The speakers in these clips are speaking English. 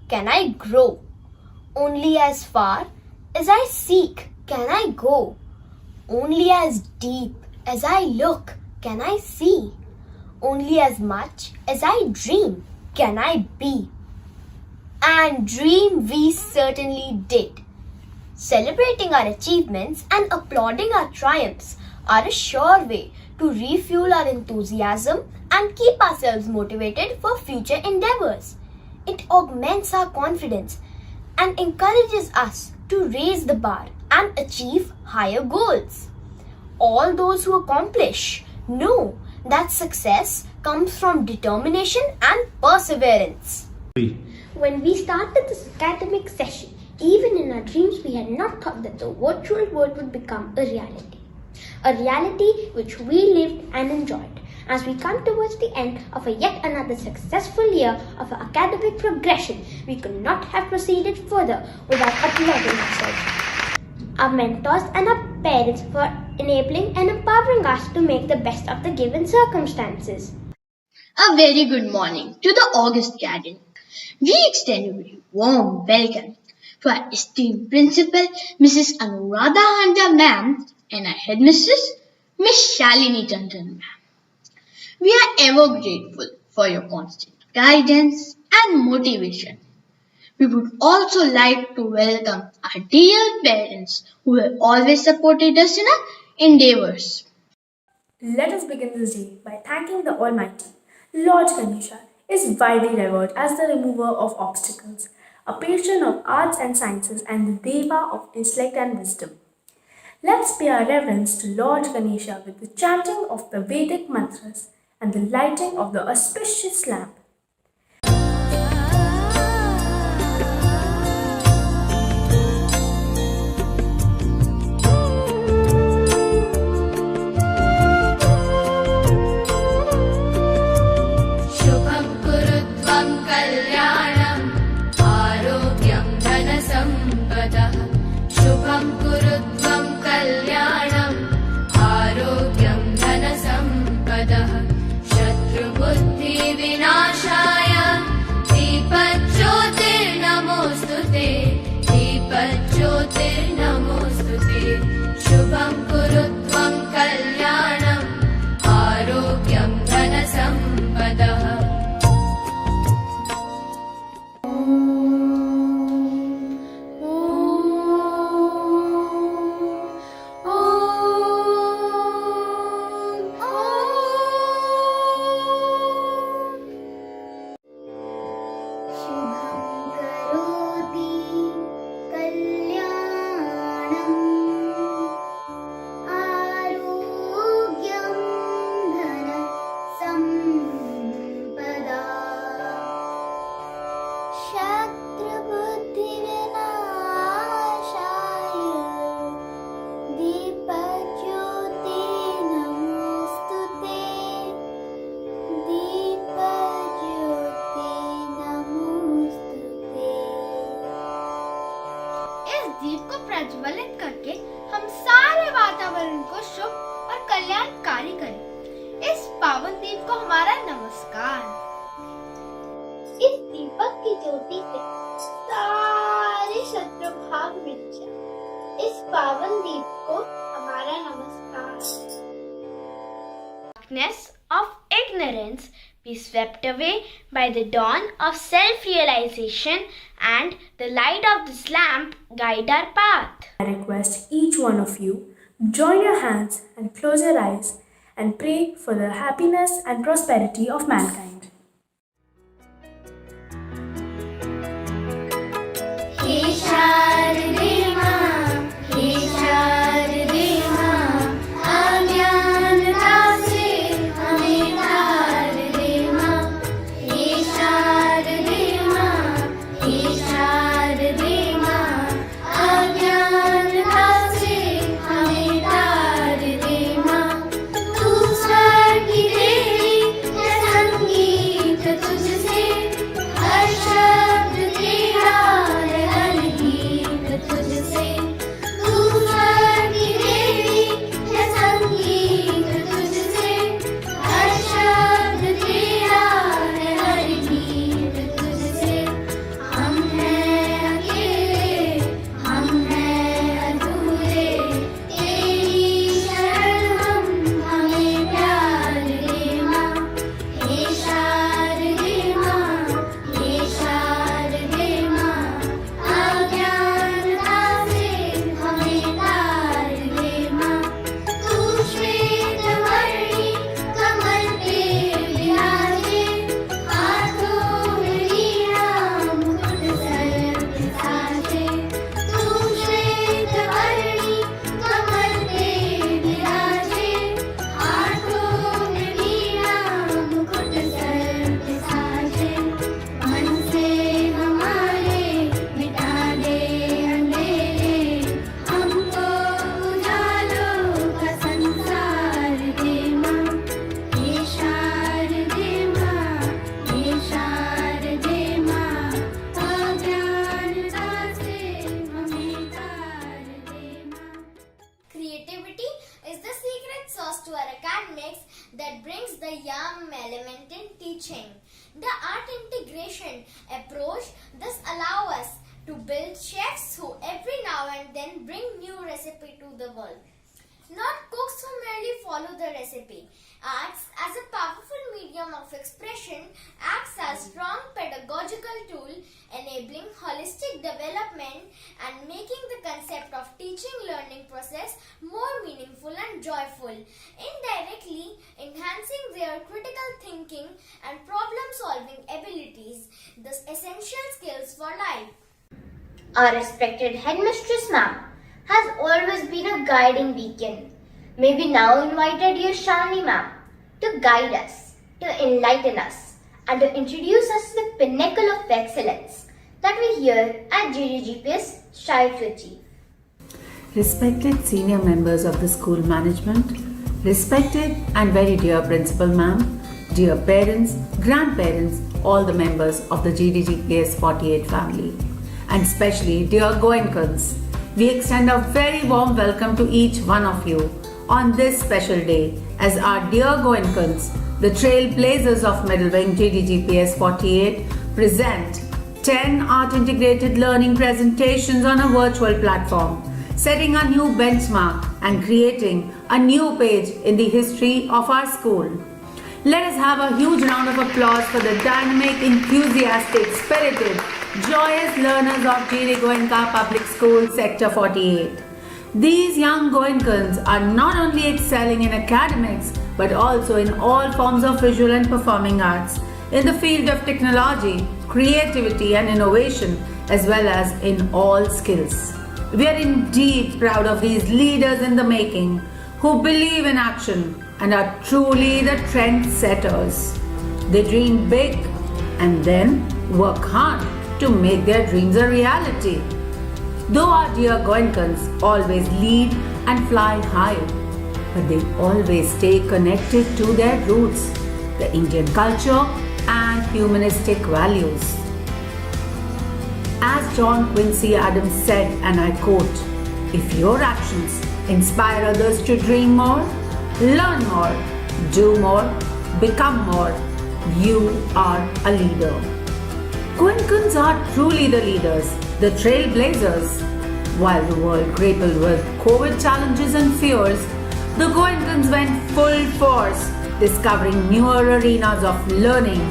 can I grow. Only as far as I seek can I go. Only as deep as I look can I see. Only as much as I dream can I be. And dream we certainly did. Celebrating our achievements and applauding our triumphs are a sure way to refuel our enthusiasm and keep ourselves motivated for future endeavors. It augments our confidence and encourages us to raise the bar and achieve higher goals. All those who accomplish know that success comes from determination and perseverance. When we started this academic session, even in our dreams, we had not thought that the virtual world would become a reality. A reality which we lived and enjoyed. As we come towards the end of yet another successful year of our academic progression, we could not have proceeded further without applauding ourselves, our mentors and our parents for enabling and empowering us to make the best of the given circumstances. A very good morning to the August Garden. We extend a very warm welcome to our esteemed principal, Mrs. Anuradha Handa ma'am, and our headmistress, Miss Shalini Tandon ma'am. We are ever grateful for your constant guidance and motivation. We would also like to welcome our dear parents who have always supported us in our endeavors. Let us begin this day by thanking the Almighty. Lord Ganesha is widely revered as the remover of obstacles, a patron of arts and sciences, and the Deva of intellect and wisdom. Let's pay our reverence to Lord Ganesha with the chanting of the Vedic mantras and the lighting of the auspicious lamp. दीप को प्रज्वलित करके हम सारे वातावरण को शुभ और कल्याणकारी करें। इस पावन दीप को हमारा नमस्कार। इस दीपक की ज्योति से सारे शत्रु भाग मिट जाए। इस पावन दीप को हमारा नमस्कार। Darkness of ignorance be swept away by the dawn of self-realization, and the light of this lamp guide our path. I request each one of you, join your hands and close your eyes and pray for the happiness and prosperity of mankind. that brings the yum element in teaching. The art integration approach thus allows us to build chefs who every now and then bring new recipe to the world. Not cooks who merely follow the recipe. Arts as a powerful medium of expression acts as strong pedagogical tool enabling holistic development and making the concept of teaching learning process more meaningful and joyful, indirectly enhancing their critical thinking and problem solving abilities, the essential skills for life. Our respected headmistress ma'am has always been a guiding beacon. May we now invite our dear Shalini ma'am to guide us, to enlighten us, and to introduce us to the pinnacle of excellence that we here at GDGPS strive to achieve. Respected senior members of the school management, respected and very dear principal ma'am, dear parents, grandparents, all the members of the GDGPS 48 family, and especially dear Goenkans, we extend a very warm welcome to each one of you on this special day as our dear Goenkans, the trailblazers of Middle Wing GDGPS 48, present 10 art integrated learning presentations on a virtual platform, setting a new benchmark and creating a new page in the history of our school. Let us have a huge round of applause for the dynamic, enthusiastic, spirited, joyous learners of GOENKA Public School Sector 48. These young Goenkans are not only excelling in academics but also in all forms of visual and performing arts, in the field of technology, creativity and innovation, as well as in all skills. We are indeed proud of these leaders in the making who believe in action and are truly the trendsetters. They dream big and then work hard to make their dreams a reality. Though our dear Goenkans always lead and fly high, but they always stay connected to their roots, the Indian culture and humanistic values. As John Quincy Adams said, and I quote, "If your actions inspire others to dream more, learn more, do more, become more, you are a leader." Goenkans are truly the leaders, the trailblazers. While the world grappled with COVID challenges and fears, the Goenkans went full force, discovering newer arenas of learning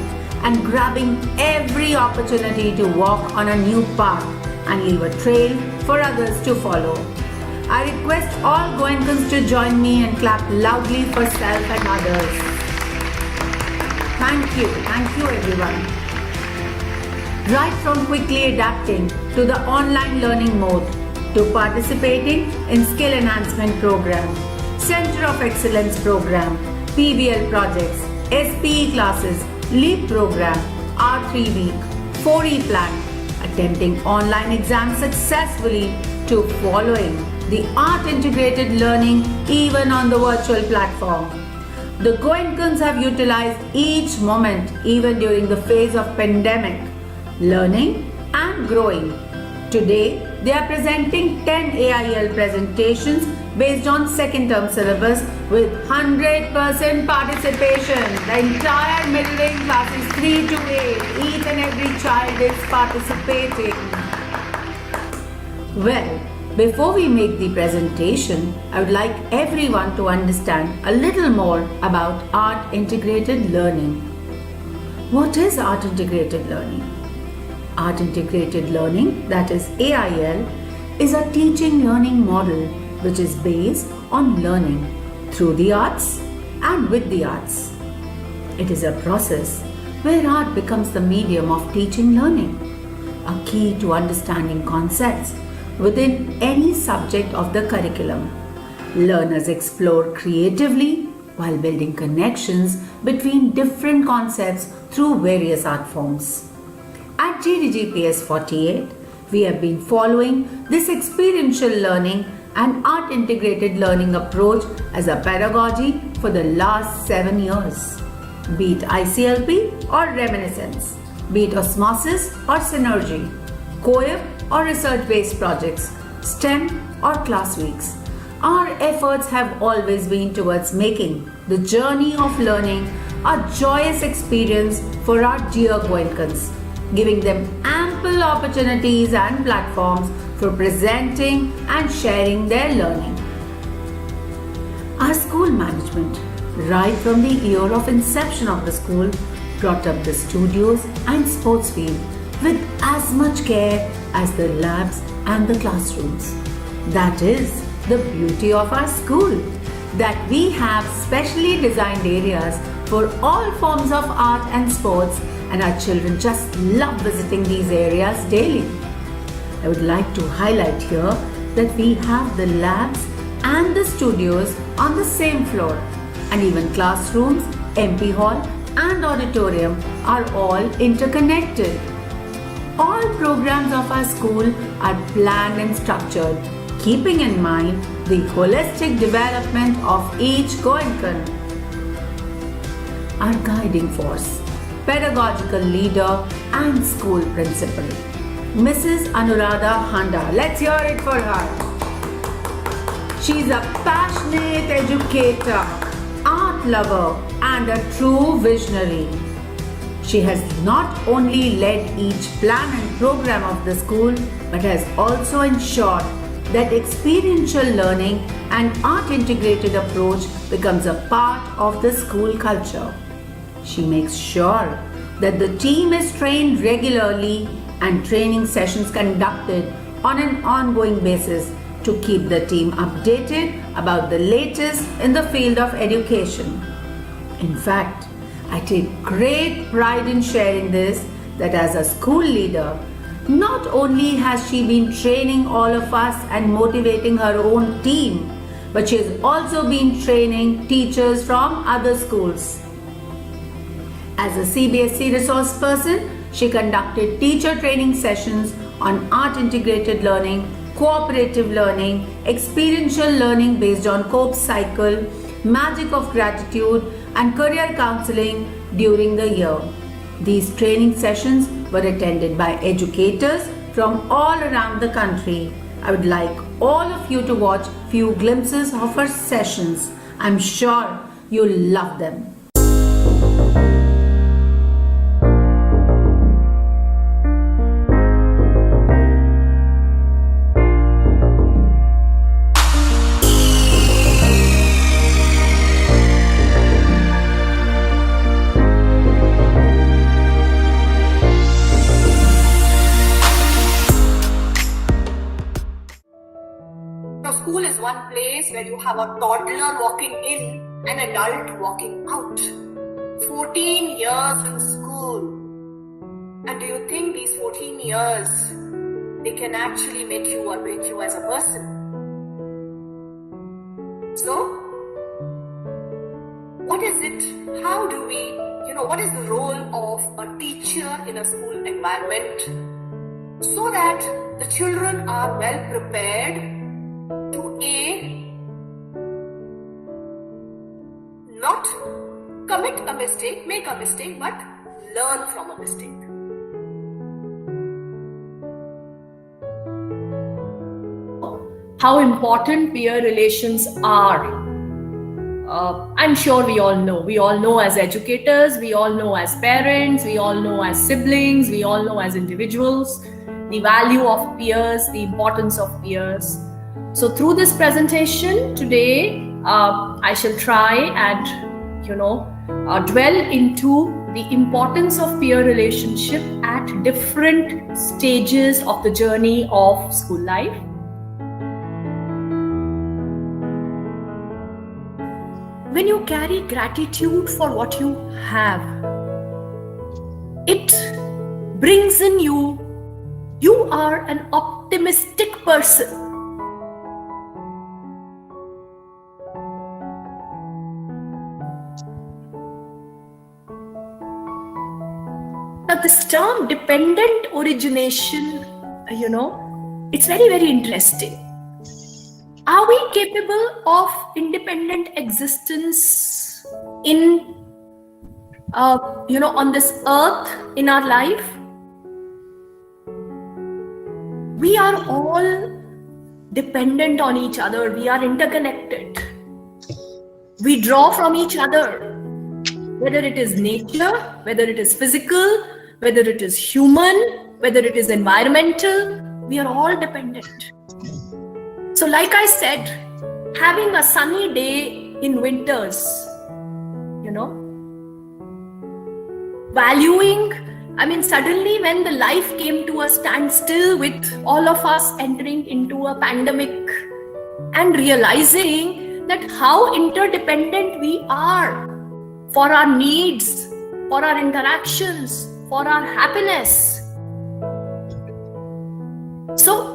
and grabbing every opportunity to walk on a new path and leave a trail for others to follow. I request all Goenkans to join me and clap loudly for self and others. Thank you everyone. Right from quickly adapting to the online learning mode to participating in skill enhancement program, Center of Excellence program, PBL projects, SPE classes, LEAP program, R3 week, 4E plan, attempting online exams successfully to following the art integrated learning even on the virtual platform. The Goenkans have utilized each moment even during the phase of pandemic, learning and growing. Today, they are presenting 10 AIL presentations based on second term syllabus with 100% participation. The entire middle wing classes 3 to 8, each and every child is participating. Well, before we make the presentation, I would like everyone to understand a little more about art integrated learning. What is art integrated learning? Art integrated learning, that is AIL, is a teaching learning model which is based on learning through the arts and with the arts. It is a process where art becomes the medium of teaching learning, a key to understanding concepts within any subject of the curriculum. Learners explore creatively while building connections between different concepts through various art forms. At GDGPS 48, we have been following this experiential learning and art integrated learning approach as a pedagogy for the last 7 years. Be it ICLP or reminiscence, be it osmosis or synergy, co-op or research-based projects, STEM or class weeks. Our efforts have always been towards making the journey of learning a joyous experience for our dear Goenkans, giving them ample opportunities and platforms for presenting and sharing their learning. Our school management, right from the year of inception of the school, brought up the studios and sports field with as much care as the labs and the classrooms. That is the beauty of our school, that we have specially designed areas for all forms of art and sports, and our children just love visiting these areas daily. I would like to highlight here that we have the labs and the studios on the same floor, and even classrooms, MP hall and auditorium are all interconnected. All programs of our school are planned and structured, keeping in mind the holistic development of each Goenkan. Our guiding force, pedagogical leader and school principal, Mrs. Anuradha Handa. Let's hear it for her. She's a passionate educator, art lover and a true visionary. She has not only led each plan and program of the school, but has also ensured that experiential learning and art integrated approach becomes a part of the school culture. She makes sure that the team is trained regularly and training sessions conducted on an ongoing basis to keep the team updated about the latest in the field of education. In fact, I take great pride in sharing this, that as a school leader, not only has she been training all of us and motivating her own team, but she has also been training teachers from other schools. As a CBSE resource person, she conducted teacher training sessions on art integrated learning, cooperative learning, experiential learning based on COPE cycle, magic of gratitude, and career counseling during the year. These training sessions were attended by educators from all around the country. I would like all of you to watch few glimpses of her sessions. I'm sure you'll love them. Now, school is one place where you have a toddler walking in, an adult walking out. 14 years in school. And do you think these 14 years, they can actually make you or break you as a person? So, what is it? How do we, what is the role of a teacher in a school environment so that the children are well prepared to not commit a mistake, make a mistake, but learn from a mistake. How important peer relations are. I'm sure we all know. We all know as educators, we all know as parents, we all know as siblings, we all know as individuals the value of peers, the importance of peers. So through this presentation today, I shall try and dwell into the importance of peer relationship at different stages of the journey of school life. When you carry gratitude for what you have, it brings in you are an optimistic person. Now this term dependent origination, it's very, very interesting. Are we capable of independent existence in, on this earth in our life? We are all dependent on each other. We are interconnected. We draw from each other, whether it is nature, whether it is physical, whether it is human, whether it is environmental. We are all dependent. So like I said, having a sunny day in winters, valuing, suddenly when the life came to a standstill with all of us entering into a pandemic and realizing that how interdependent we are for our needs, for our interactions, for our happiness. So,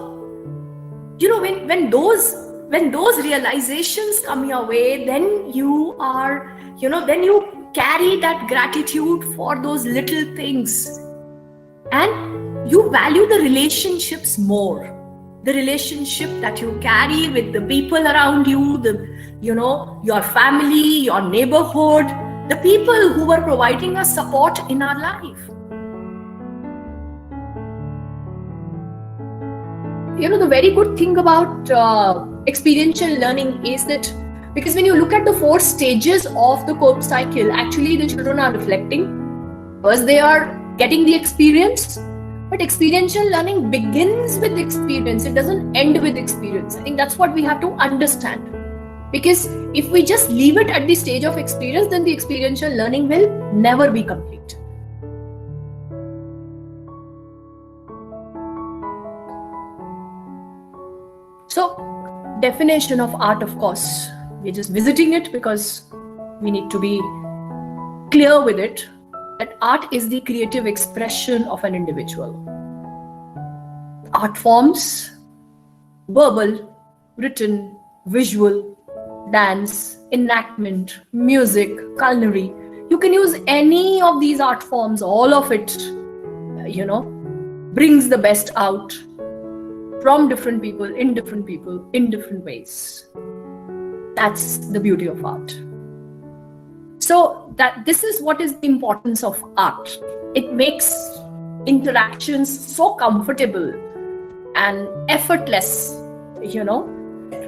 when those realizations come your way, then you are, then you carry that gratitude for those little things, and you value the relationships more. The relationship that you carry with the people around you, your family, your neighborhood, the people who are providing us support in our life. The very good thing about experiential learning is that, because when you look at the 4 stages of the COPE cycle, actually the children are reflecting. First, they are getting the experience, but experiential learning begins with experience. It doesn't end with experience. I think that's what we have to understand. Because if we just leave it at the stage of experience, then the experiential learning will never be complete. So, definition of art, of course, we're just visiting it because we need to be clear with it, that art is the creative expression of an individual. Art forms, verbal, written, visual, dance, enactment, music, culinary. You can use any of these art forms, all of it, brings the best out from different people, in different ways. That's the beauty of art. So this is what is the importance of art. It makes interactions so comfortable and effortless,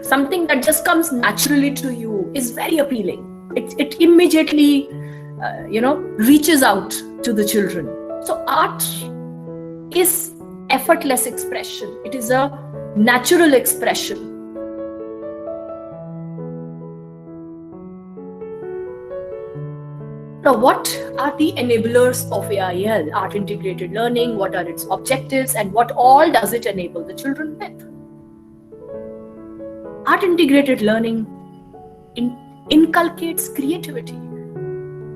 something that just comes naturally to you is very appealing. It immediately, reaches out to the children. So art is effortless expression. It is a natural expression. Now, what are the enablers of AIL, Art Integrated Learning? What are its objectives, and what all does it enable the children with? Art Integrated Learning inculcates creativity,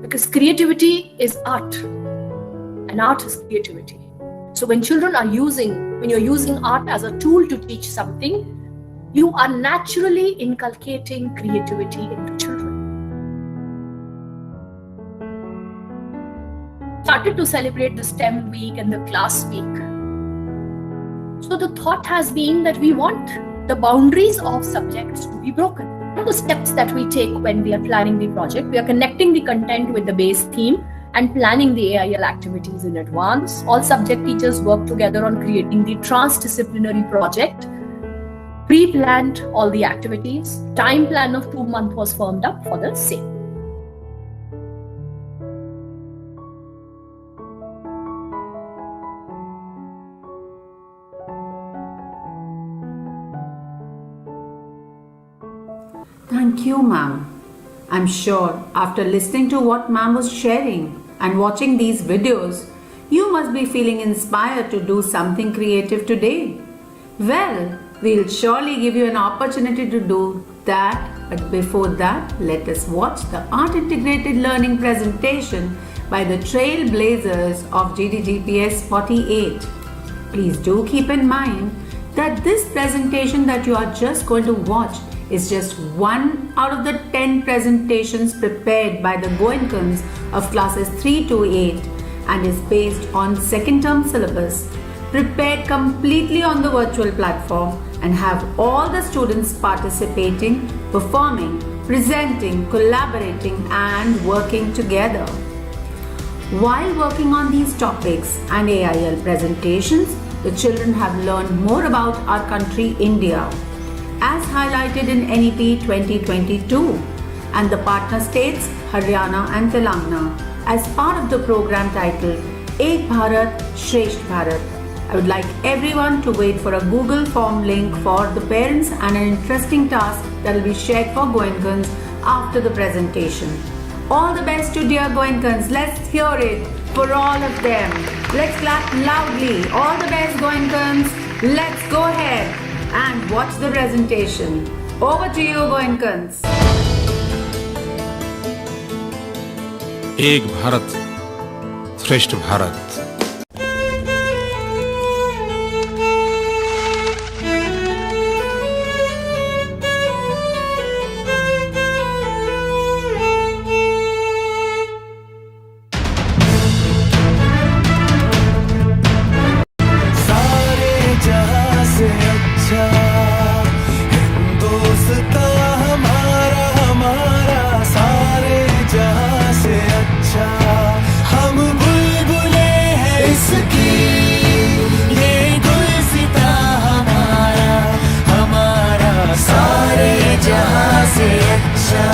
because creativity is art, and art is creativity. So when you're using art as a tool to teach something, you are naturally inculcating creativity into children. Started to celebrate the STEM week and the class week. So the thought has been that we want the boundaries of subjects to be broken. The steps that we take when we are planning the project, we are connecting the content with the base theme and planning the AIL activities in advance. All subject teachers work together on creating the transdisciplinary project, pre-planned all the activities. Time plan of 2 months was firmed up for the same. Thank you, ma'am. I'm sure after listening to what ma'am was sharing and watching these videos, you must be feeling inspired to do something creative today. Well, we'll surely give you an opportunity to do that, but before that, let us watch the Art Integrated Learning presentation by the Trailblazers of GDGPS 48. Please do keep in mind that this presentation that you are just going to watch is just one out of the 10 presentations prepared by the GOENKAs of classes 3 to 8 and is based on second term syllabus, prepared completely on the virtual platform, and have all the students participating, performing, presenting, collaborating and working together. While working on these topics and AIL presentations, the children have learned more about our country, India. as highlighted in NEP 2022, and the partner states Haryana and Telangana as part of the program titled Ek Bharat Shresth Bharat. I would like everyone to wait for a Google form link for the parents and an interesting task that will be shared for Goenkans after the presentation. All the best to dear Goenkans. Let's hear it for all of them. Let's clap loudly. All the best Goenkans. Let's go ahead and watch the presentation. Over to you Goenkans. एक भारत श्रेष्ठ भारत। सारे जहां से अच्छा हिंदुस्तान हमारा हमारा, सारे जहां से अच्छा हम बुलबुले हैं इसकी, ये गुलसिता हमारा हमारा, सारे जहां से अच्छा।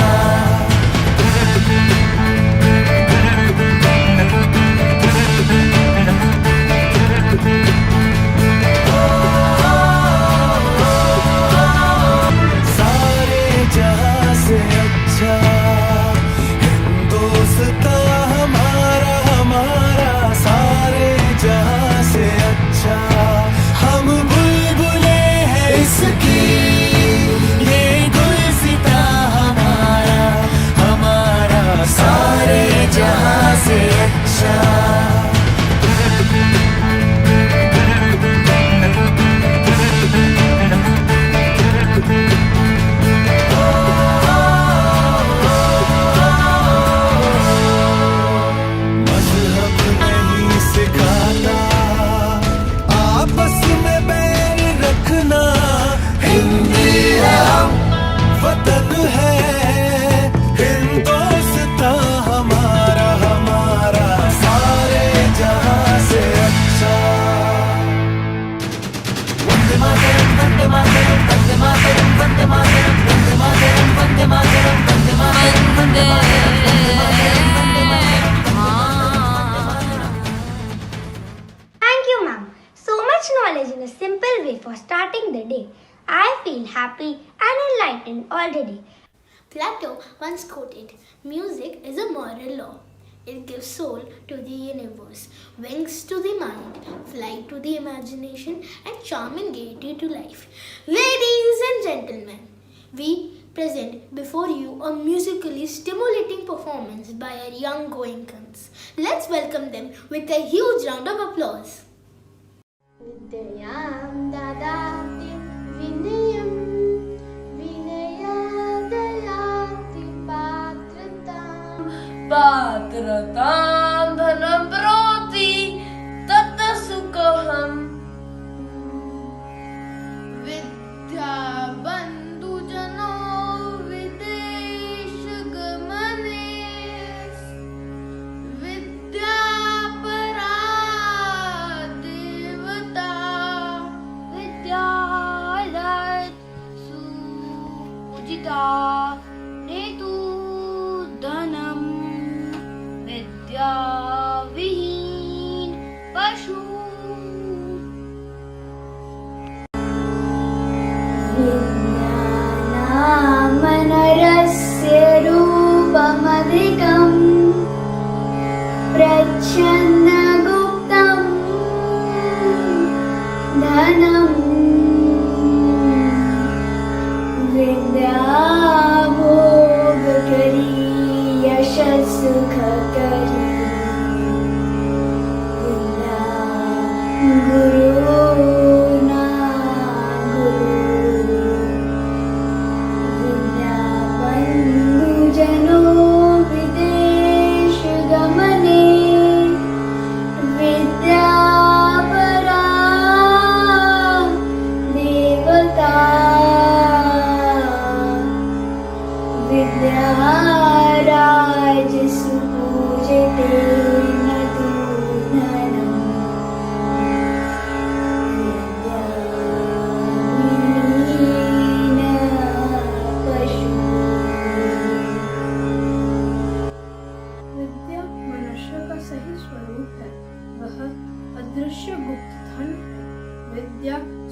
सारे जहां से अच्छा हिंदुस्तान हमारा हमारा, सारे जहां से अच्छा हम बुलबुले हैं इसकी, ये गुलसिता हमारा हमारा, सारे जहां से अच्छा। मजहब नहीं सिखाता आपस में बैर रखना, हिंदी है हम, वतन है हिंदुस्तान हमारा हमारा, सारे जहां से अच्छा। वंदे मातरम वंदे मातरम वंदे मातरम वंदे मातरम वंदे मातरम वंदे मातरम वंदे मातरम वंदे Thank you, ma'am. So much knowledge in a simple way for starting the day. I feel happy and enlightened already. Plato once quoted, "Music is a moral law. It gives soul to the universe, wings to the mind, flight to the imagination, and charm and gaiety to life." Ladies and gentlemen, we present before you a musically stimulating performance by our young Goenkans. Let's welcome them with a huge round of applause. Vidyayam dadati vinayam vinayadayati patratam पात्रतां धनं प्रोति तत् सुखम् विद्या बन्धुजनो विदेश गमने विद्या परा देवता विद्यालय सुपूजिता नेतु धनम् विद्या विहीन पशु विज्ञानामनरस्य रूपमधिकम् प्रच्छन्नगुप्तम् धनम् विद्या भोगकरी यशस्सुखकरी विद्या गुरुना गुरु विद्या बन्धुजनो विदेशगमने विद्या परा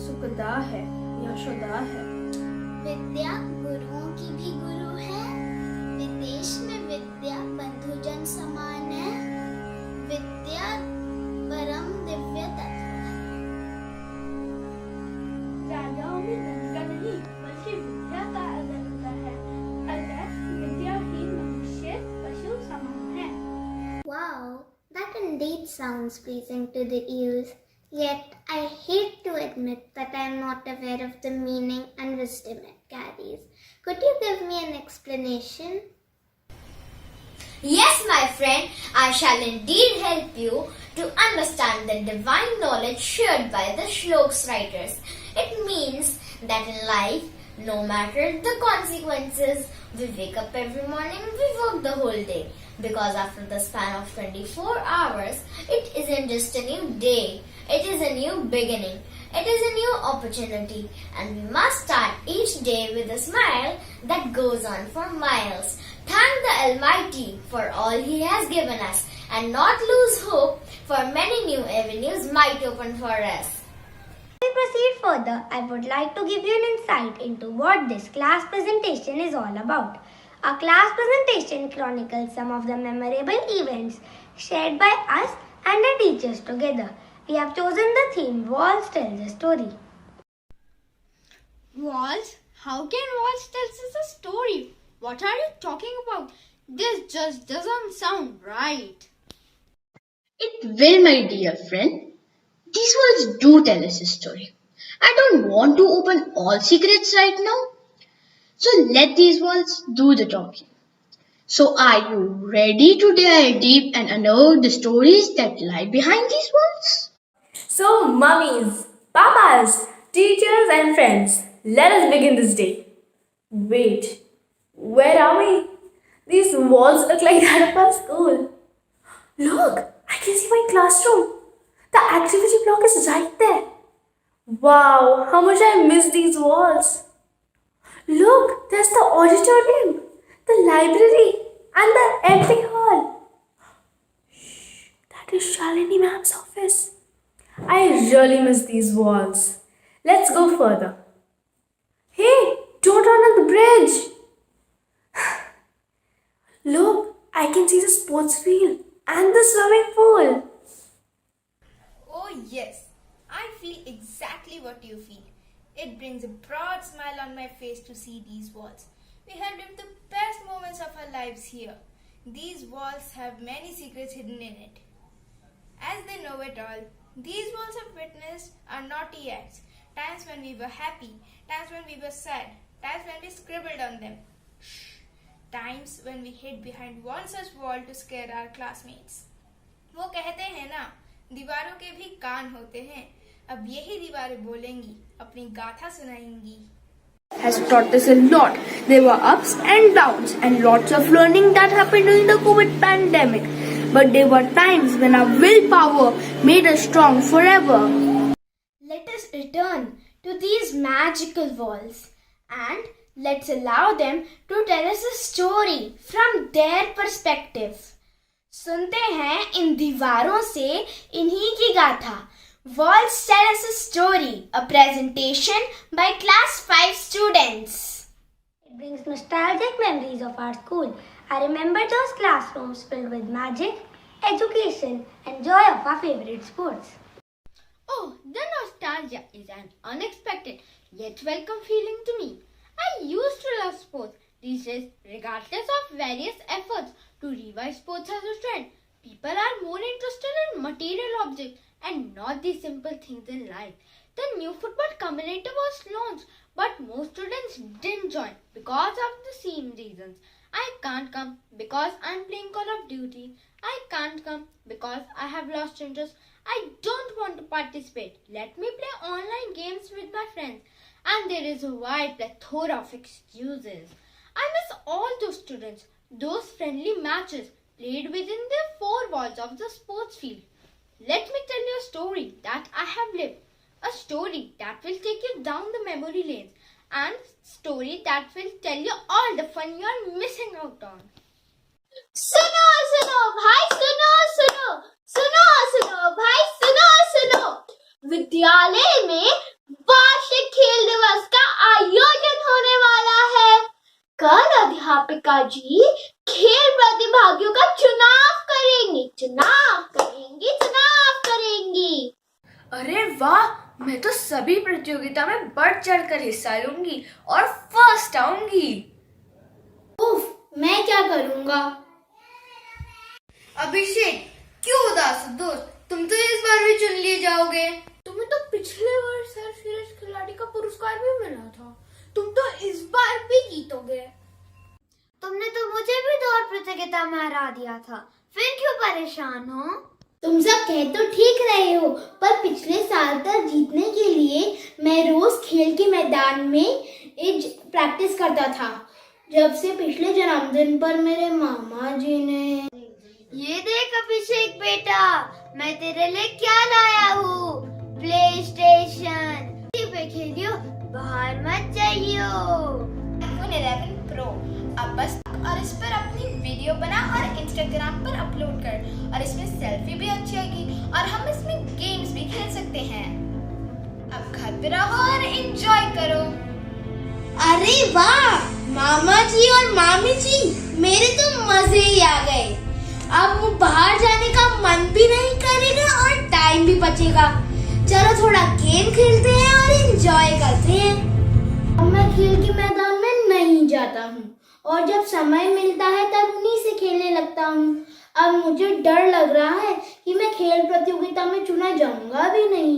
सुखदा है, यशोदा है। विद्या गुरुओं की भी गुरु है, विदेश में विद्या बंधुजन समान है, विद्या परम दिव्य तत्व है। राजाओं में धन का नहीं बल्कि विद्या का आदर होता है, अतः विद्याहीन मनुष्य पशु समान है। Wow, that indeed sounds pleasing to the ears. Yet, I hate to admit that I am not aware of the meaning and wisdom it carries. Could you give me an explanation? Yes, my friend, I shall indeed help you to understand the divine knowledge shared by the shloks writers. It means that in life, no matter the consequences, we wake up every morning, we work the whole day. Because after the span of 24 hours, it isn't just a new day, it is a new beginning. It is a new opportunity, and we must start each day with a smile that goes on for miles. Thank the Almighty for all He has given us, and not lose hope, for many new avenues might open for us. Before we proceed further, I would like to give you an insight into what this class presentation is all about. Our class presentation chronicles some of the memorable events shared by us and our teachers together. We have chosen the theme Walls Tells a Story. Walls? How can walls tell us a story? What are you talking about? This just doesn't sound right. It will, my dear friend. These words do tell us a story. I don't want to open all secrets right now. So let these walls do the talking. So are you ready to dive deep and unearth the stories that lie behind these walls? So, mummies, papas, teachers, and friends, let us begin this day. Wait, where are we? These walls look like that of our school. Look, I can see my classroom. The activity block is right there. Wow, how much I miss these walls. Look, there's the auditorium, the library, and the empty hall. Shh, that is Shalini ma'am's office. I really miss these walls. Let's go further. Hey, don't run on the bridge. Look, I can see the sports field and the swimming pool. Oh yes, I feel exactly what you feel. It brings a broad smile on my face to see these walls. We have lived the best moments of our lives here. These walls have many secrets hidden in it. As they know it all, these walls have witnessed our naughty acts, times when we were happy, times when we were sad, times when we scribbled on them. Times when we hid behind one such wall to scare our classmates. वो कहते हैं ना, दीवारों के भी कान होते हैं. अब यही दीवारें बोलेंगी, अपनी गाथा सुनाएंगी. Has taught us a lot. There were ups and downs and lots of learning that happened during the COVID pandemic. But there were times when our willpower made us strong forever. Let us return to these magical walls and let's allow them to tell us a story from their perspective. सुनते हैं इन दीवारों से इन्हीं की गाथा. Walls tell us a story, a presentation by class 5 students. It brings nostalgic memories of our school. I remember those classrooms filled with magic, education, and joy of our favorite sports. Oh, the nostalgia is an unexpected yet welcome feeling to me. I used to love sports. These days, regardless of various efforts to revive sports as a trend, people are more interested in material objects and not the simple things in life. The new football commentator was launched, but most students didn't join because of the same reasons. I can't come because I'm playing Call of Duty. I can't come because I have lost interest. I don't want to participate. Let me play online games with my friends. And there is a wide plethora of excuses. I miss all those students, those friendly matches played within the four walls of the sports field. Let me tell you a story that I have lived. A story that will take you down the memory lanes. And story that will tell you all the fun you are missing out on. सुनो सुनो भाई सुनो सुनो सुनो सुनो भाई सुनो सुनो. विद्यालय में गोयनका जी खेल प्रतिभागियों का चुनाव करेंगी, चुनाव करेंगी, चुनाव करेंगी। अरे वाह, मैं तो सभी प्रतियोगिता में बढ़ चढ़कर हिस्सा लूंगी और फर्स्ट आऊंगी। उफ, मैं क्या करूंगा? अभिषेक, क्यों उदास हो दोस्त? तुम तो इस बार भी चुन लिए जाओगे। तुम्हें तो पिछले वर्ष सर्वश्रेष्ठ खिलाड़ी का पुरस्कार भी मिला था। तुम तो इस बार भी जीतोगे। तुमने तो मुझे भी दौड़ प्रतियोगिता में हरा दिया था, फिर क्यों परेशान हो? तुम सब कह तो ठीक रहे हो, पर पिछले साल तक जीतने के लिए मैं रोज खेल के मैदान में प्रैक्टिस करता था। जब से पिछले जन्मदिन पर मेरे मामा जी ने... ये देख अभिषेक बेटा, मैं तेरे लिए क्या लाया हूँ, प्ले स्टेशन। पे खेलियो, बाहर मत जाइयो। iPhone 11 Pro अब बस और इस पर अपनी वीडियो बना और इंस्टाग्राम पर अपलोड कर, और इसमें सेल्फी भी अच्छी आएगी और हम इसमें गेम्स भी खेल सकते हैं। अब घर पे रहो और एंजॉय करो। अरे वाह मामा जी और मामी जी, मेरे तो मजे ही आ गए। अब बाहर जाने का मन भी नहीं करेगा और टाइम भी बचेगा। चलो थोड़ा गेम खेलते हैं और एंजॉय करते हैं। अब मैं खेल के मैदान में नहीं जाता हूँ और जब समय मिलता है तब उन्हीं से खेलने लगता हूँ। अब मुझे डर लग रहा है कि मैं खेल प्रतियोगिता में चुना जाऊंगा भी नहीं।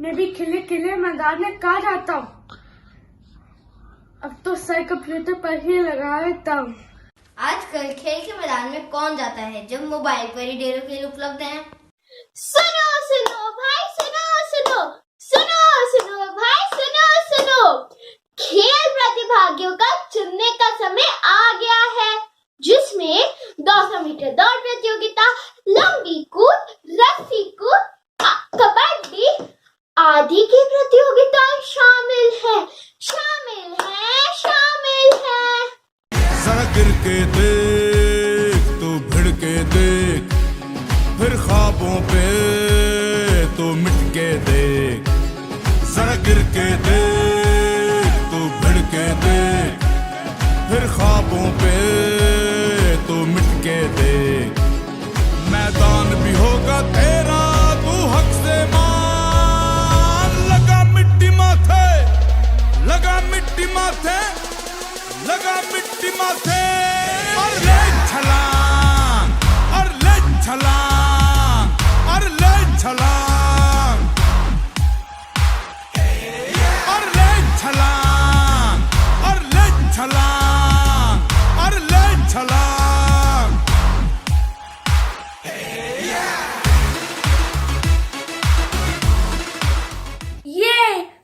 मैं भी खिले मैदान में कहाँ जाता हूँ? अब तो सर कंप्यूटर पर ही लगा रहता हूँ। आजकल खेल के मैदान में कौन जाता है जब मोबाइल पर ही ढेरों खेल उपलब्ध हैं। सुनो सुनो भाई, सुनो सुनो, सुनो सुनो भाई, सुनो सुनो, खेल प्रतिभागियों का चुनने का समय आ गया है, जिसमें 200 मीटर दौड़ प्रतियोगिता, लंबी कूद, रस्सी कूद, कबड्डी आदि की प्रतियोगिताएं शामिल है, शामिल है, शामिल है। जरा गिर के देख, तू भिड़ के देख, फिर ख्वाबों पे तू मिट के देख। जरा गिर के देख, तू भिड़ के देख, फिर ख्वाबों पे तू मिट के देख। मैदान भी होगा तेरा, तू हक से मान। लगा मिट्टी माथे, लगा मिट्टी माथे, लगा मिट्टी माथे, और ले छलांग, और ले छलांग, और ले छलांग, और ले छलांग, और ले छलांग, और ले छलांग। ये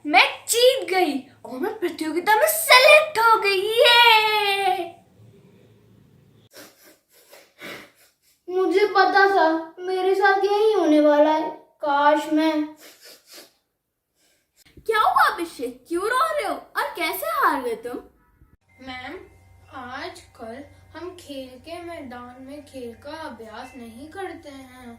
मैं जीत गई और मैं प्रतियोगिता में सेलेक्ट हो गई। ये मुझे पता था मेरे साथ यही होने वाला है। काश मैं... क्या हुआ अभिषेक, क्यों रो रहे हो और कैसे हार गए तुम? मैम, आजकल हम खेल के मैदान में खेल का अभ्यास नहीं करते हैं।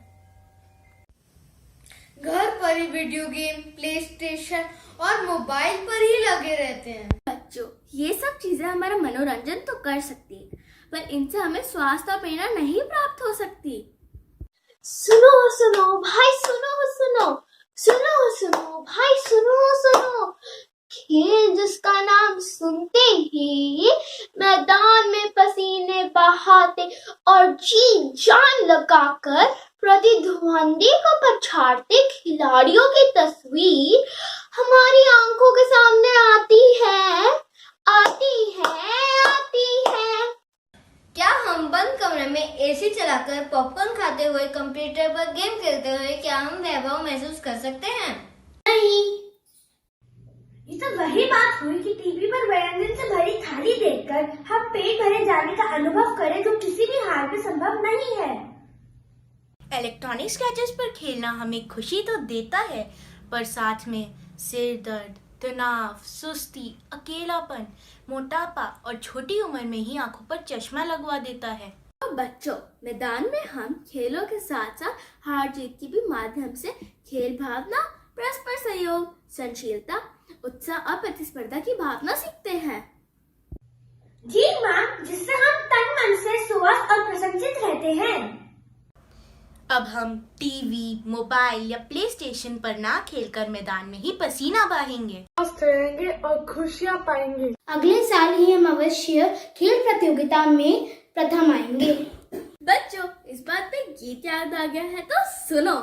घर पर ही वीडियो गेम, प्ले स्टेशन और मोबाइल पर ही लगे रहते हैं। बच्चों, ये सब चीजें हमारा मनोरंजन तो कर सकती है, पर इनसे हमें स्वास्थ्य और प्रेरणा नहीं प्राप्त हो सकती। सुनो सुनो भाई, सुनो सुनो, सुनो सुनो भाई, सुनो सुनो, खेल जिसका नाम सुनते ही मैदान में पसीने बहाते और जी जान लगाकर प्रतिद्वंदी को पछाड़ते खिलाड़ियों की तस्वीर हमारी आंखों के सामने आती है, आती है, आती है। क्या हम बंद कमरे में एसी चलाकर पॉपकॉर्न खाते हुए कंप्यूटर पर गेम खेलते हुए क्या हम वैभव महसूस कर सकते हैं? नहीं। ये तो वही बात हुई कि टीवी पर व्यंजन से भरी थाली देखकर हम पेट भरे जाने का अनुभव करें, जो किसी भी हाल में संभव नहीं है। इलेक्ट्रॉनिक स्क्रैचेस पर खेलना हमें खुशी तो देता है, पर साथ में सिर दर्द, तनाव, सुस्ती, अकेलापन, मोटापा और छोटी उम्र में ही आंखों पर चश्मा लगवा देता है। तो बच्चों, मैदान में हम खेलों के साथ साथ हार जीत के भी माध्यम से खेल भावना, परस्पर सहयोग, सहनशीलता उत्साह और प्रतिस्पर्धा की भावना सीखते हैं। जी मैम, जिससे हम तन मन से स्वस्थ और प्रसन्नचित रहते हैं। अब हम टीवी, मोबाइल या प्ले स्टेशन पर ना खेलकर मैदान में ही पसीना बहाएंगे, रहेंगे और खुशियाँ पाएंगे। अगले साल ही हम अवश्य खेल प्रतियोगिता में प्रथम आएंगे। बच्चों, इस बात पे गीत याद आ गया है तो सुनो।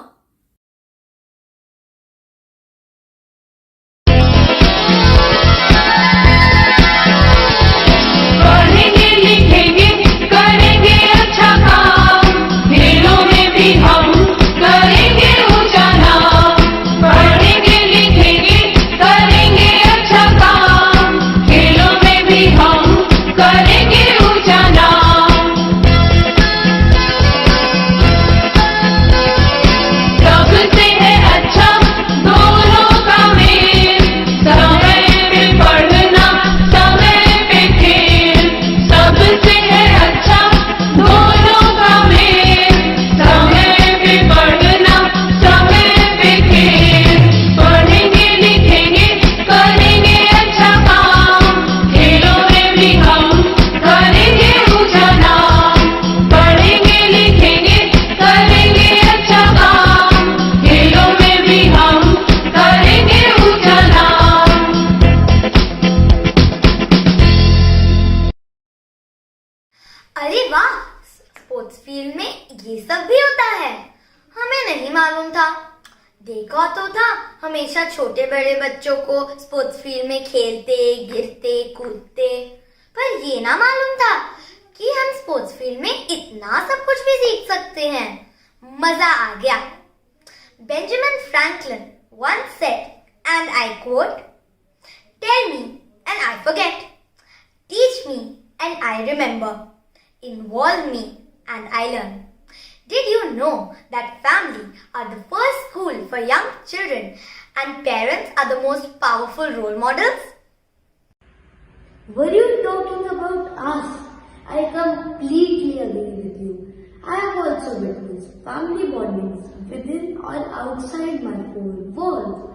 अरे वाह, स्पोर्ट्स फील्ड में ये सब भी होता है, हमें नहीं मालूम था। देखा तो था हमेशा छोटे बड़े बच्चों को स्पोर्ट्स फील्ड में खेलते, गिरते, कूदते, पर ये ना मालूम था कि हम स्पोर्ट्स फील्ड में इतना सब कुछ भी सीख सकते हैं। मजा आ गया। Benjamin Franklin once said, and I quote, "Tell me and I forget, teach me and I remember, involve me and I learn." Did you know that family are the first school for young children and parents are the most powerful role models? Were you talking about us? I completely agree with you. I have also witnessed family bondings within or outside my four walls.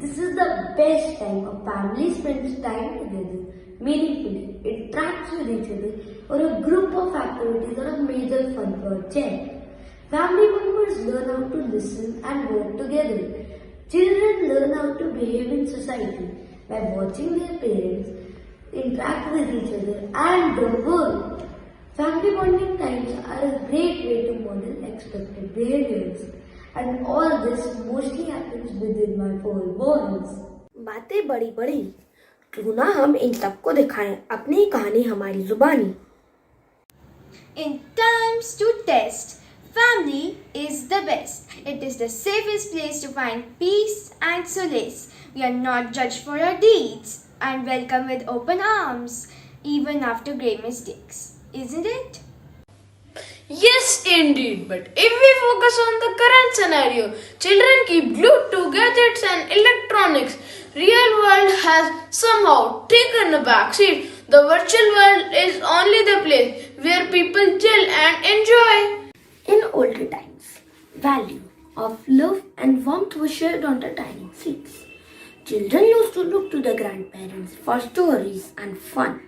This is the best time a family spends time together, meaningfully interacts with each other, or a group of activities or a major fun project. Family members learn how to listen and work together. Children learn how to behave in society by watching their parents interact with each other and the world. Family bonding times are a great way to model expected behaviors, and all this mostly happens within my four walls. बातें बड़ी बड़ी, क्यों ना हम इन सबको दिखाएं अपनी कहानी हमारी जुबानी। In times to test, family is the best. It is the safest place to find peace and solace. We are not judged for our deeds and welcome with open arms, even after grave mistakes. Isn't it? Yes, indeed. But if we focus on the current scenario, children keep glued to gadgets and electronics. Real world has somehow taken a back seat. The virtual world is only the place where people chill and enjoy. In older times, value of love and warmth was shared on the dining seats. Children used to look to the grandparents for stories and fun.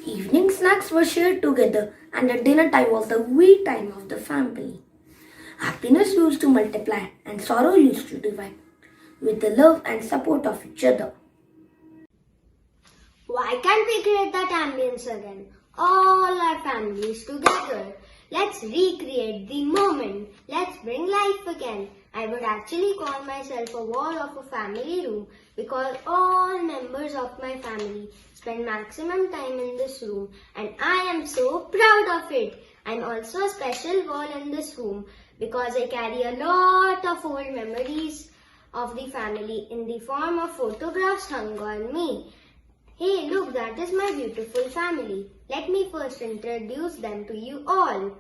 Evening snacks were shared together and the dinner time was the we time of the family. Happiness used to multiply and sorrow used to divide with the love and support of each other. Why can't we create that ambience again? All our families together. Let's recreate the moment. Let's bring life again. I would actually call myself a wall of a family room because all members of my family spend maximum time in this room and I am so proud of it. I'm also a special wall in this room because I carry a lot of old memories of the family in the form of photographs hung on me. Hey, look, that is my beautiful family. Let me first introduce them to you all.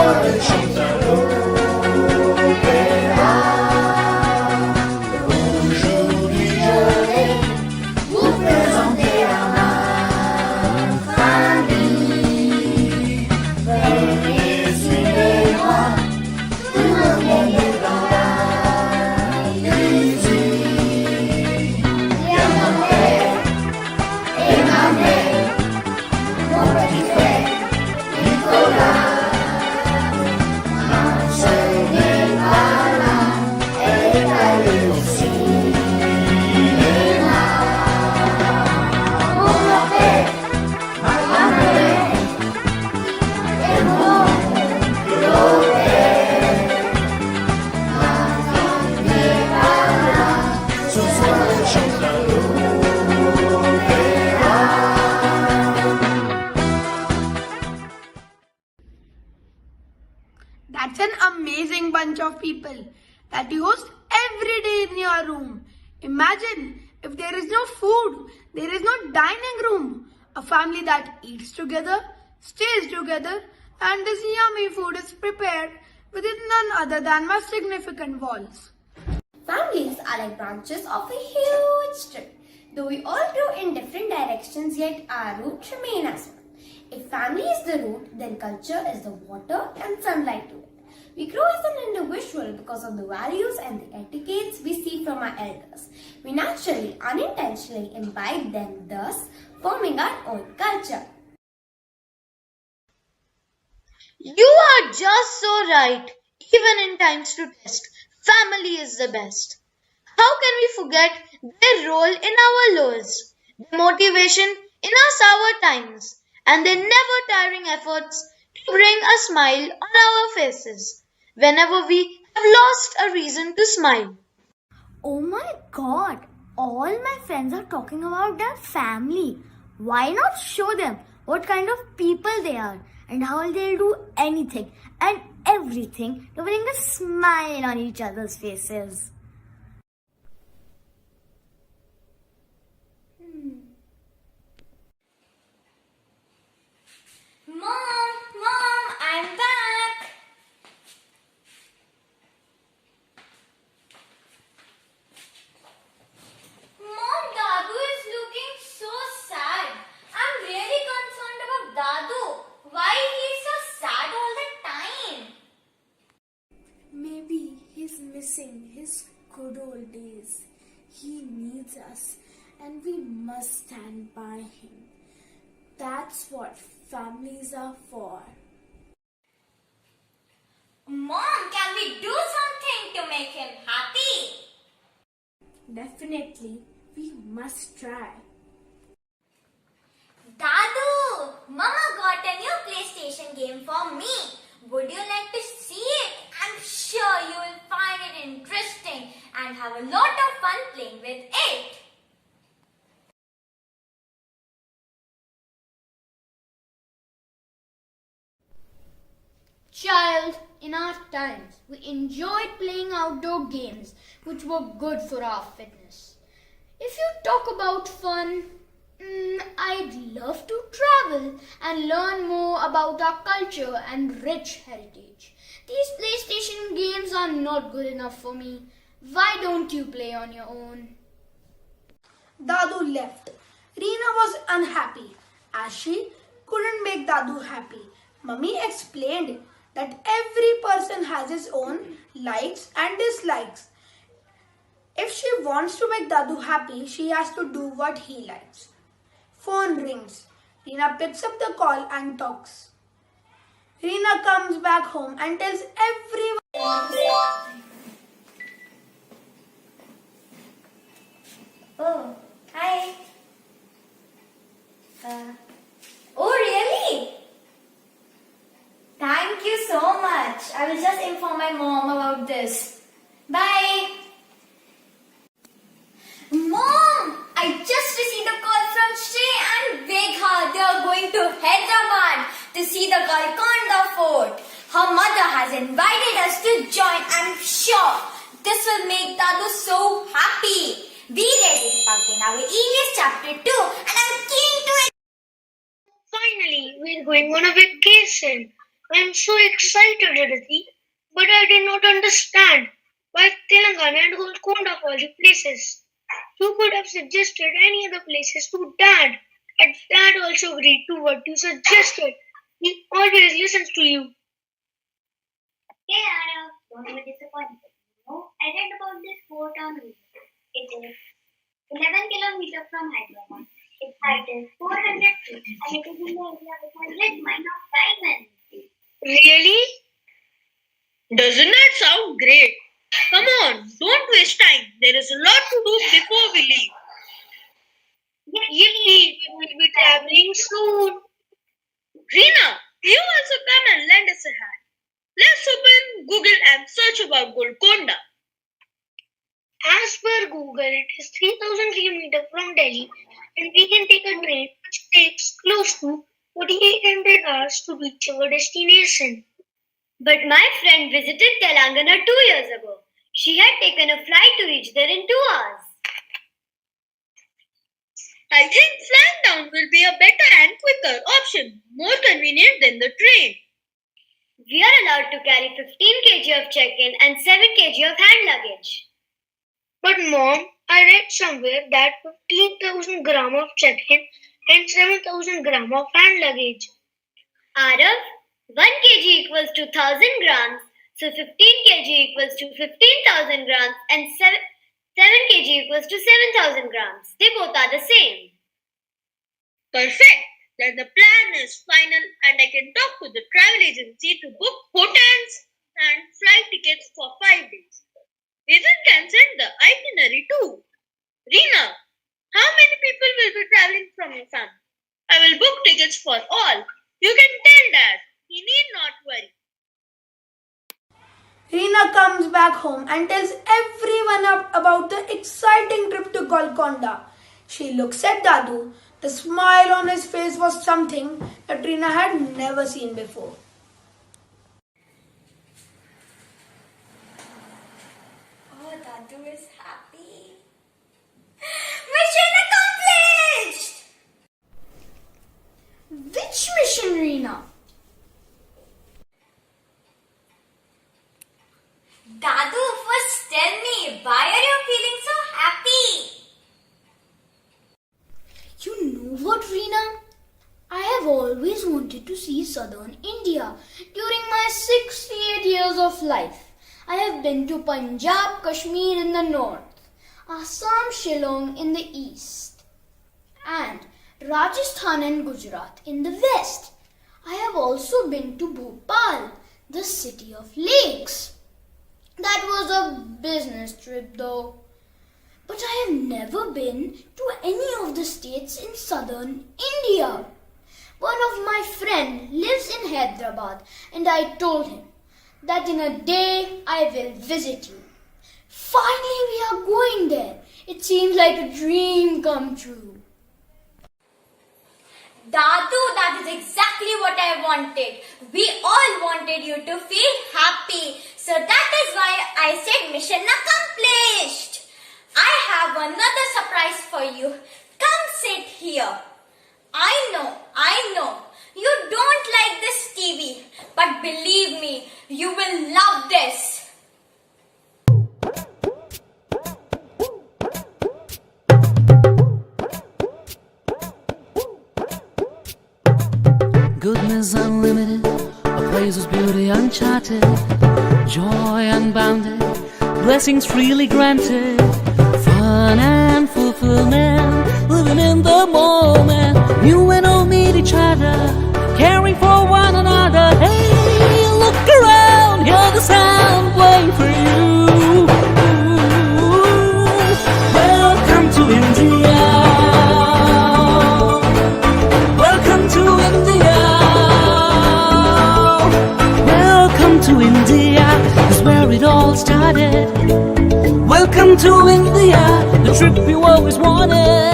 Aujourd'hui je vous présenter à ma famille. Venez, suivez-moi, tout le monde est dans la musique. Il y a mon père et ma mère, mon petit frère Nicolas. Ma sœur n'est pas là, elle est allée au cinéma. Mon grand-père, ma grand-mère et mon beau-père. Ma tante n'est pas là, ce soir je chante à l'opéra. That's an amazing bunch of people that you host every day in your room. Imagine if there is no food, there is no dining room. A family that eats together, stays together, and this yummy food is prepared within none other than my significant walls. Families are like branches of a huge tree. Though we all grow in different directions, yet our roots remain as one. If family is the root, then culture is the water and sunlight to it. We grow as an individual because of the values and the etiquettes we see from our elders. We naturally, unintentionally imbibe them, thus forming our own culture. You are just so right. Even in times to test, family is the best. How can we forget their role in our lows, their motivation in our sour times, and their never tiring efforts to bring a smile on our faces whenever we have lost a reason to smile? Oh my god, all my friends are talking about their family. Why not show them what kind of people they are and how they'll do anything and everything to bring a smile on each other's faces? Mom, I'm back. Mom, Dadu is looking so sad. I'm really concerned about Dadu. Why he's so sad all the time? Maybe he's missing his good old days. He needs us and we must stand by him. That's what families are for. Mom, can we do something to make him happy? Definitely, we must try. Dadu, Mama got a new PlayStation game for me. Would you like to see it? I'm sure you will find it interesting and have a lot of fun playing with it. Child, in our times, we enjoyed playing outdoor games which were good for our fitness. If you talk about fun, I'd love to travel and learn more about our culture and rich heritage. These PlayStation games are not good enough for me. Why don't you play on your own? Dadu left. Reena was unhappy as she couldn't make Dadu happy. Mummy explained that every person has his own likes and dislikes. If she wants to make Dadu happy, she has to do what he likes. Phone rings. Reena picks up the call and talks. Reena comes back home and tells everyone. Oh, hi. Oh, really? Thank you so much. I will just inform my mom about this. Bye. Mom, I just received a call from Shrey and Vegha. They are going to Hyderabad to see the Golconda Fort. Her mother has invited us to join. I'm sure this will make Dadu so happy. We read it about in our EVS chapter 2 and I'm keen to it. Finally, we're going on a vacation. I'm so excited, Aditi, but I did not understand why Telangana and Golconda of all the places. You could have suggested any other places to Dad, and Dad also agreed to what you suggested. He always listens to you. Hey Anna, don't be disappointed. I read about this four-town region. It is 11 kilometers from Hyderabad. Its height is 400 feet and it is in the area with a red mine of diamonds. Really? Doesn't that sound great? Come on, don't waste time. There is a lot to do before we leave. Yippee, we will be traveling soon. Reena, you also come and lend us a hand. Let's open Google and search about Golconda. As per Google, it is 3,000 kilometers from Delhi and we can take a train which takes close to 4,800 hours to reach our destination. But my friend visited Telangana 2 years ago. She had taken a flight to reach there in 2 hours. I think flying down will be a better and quicker option, more convenient than the train. We are allowed to carry 15 kg of check-in and 7 kg of hand luggage. But Mom, I read somewhere that 15,000 gram of check-in and 7,000 gram of hand luggage. Arav, 1 kg equals to 1000 grams, so 15 kg equals to 15,000 grams and 7 kg equals to 7,000 grams. They both are the same. Perfect. Then the plan is final and I can talk to the travel agency to book hotels and flight tickets for 5 days. Agent can send the itinerary too. Reena, how many people will be traveling from your family? I will book tickets for all. You can tell Dad. He need not worry. Reena comes back home and tells everyone about the exciting trip to Golconda. She looks at Dadu. The smile on his face was something that Reena had never seen before. Oh, Dadu is happy. Mission accomplished! Which mission, Reena? Dadu, first tell me, why are you feeling so happy? You know what, Reena? I have always wanted to see southern India. During my 68 years of life, I have been to Punjab, Kashmir in the north, Assam, Shillong in the east, and Rajasthan and Gujarat in the west. I have also been to Bhopal, the city of lakes. That was a business trip though. But I have never been to any of the states in southern India. One of my friends lives in Hyderabad and I told him that in a day I will visit you. Finally we are going there. It seems like a dream come true. Dadu, that is exactly what I wanted. We all wanted you to feel happy. So that is why I said mission accomplished. I have another surprise for you. Come sit here. I know, you don't like this TV, but believe me, you will love this. Goodness unlimited, a place whose beauty uncharted, joy unbounded, blessings freely granted, fun and fulfillment, living in the moment. You and all meet each other, caring for one another. Hey, look around, hear the sound playing for you. Welcome to India. Welcome to India. Welcome to India, is where it all started. Welcome to India, the trip you always wanted.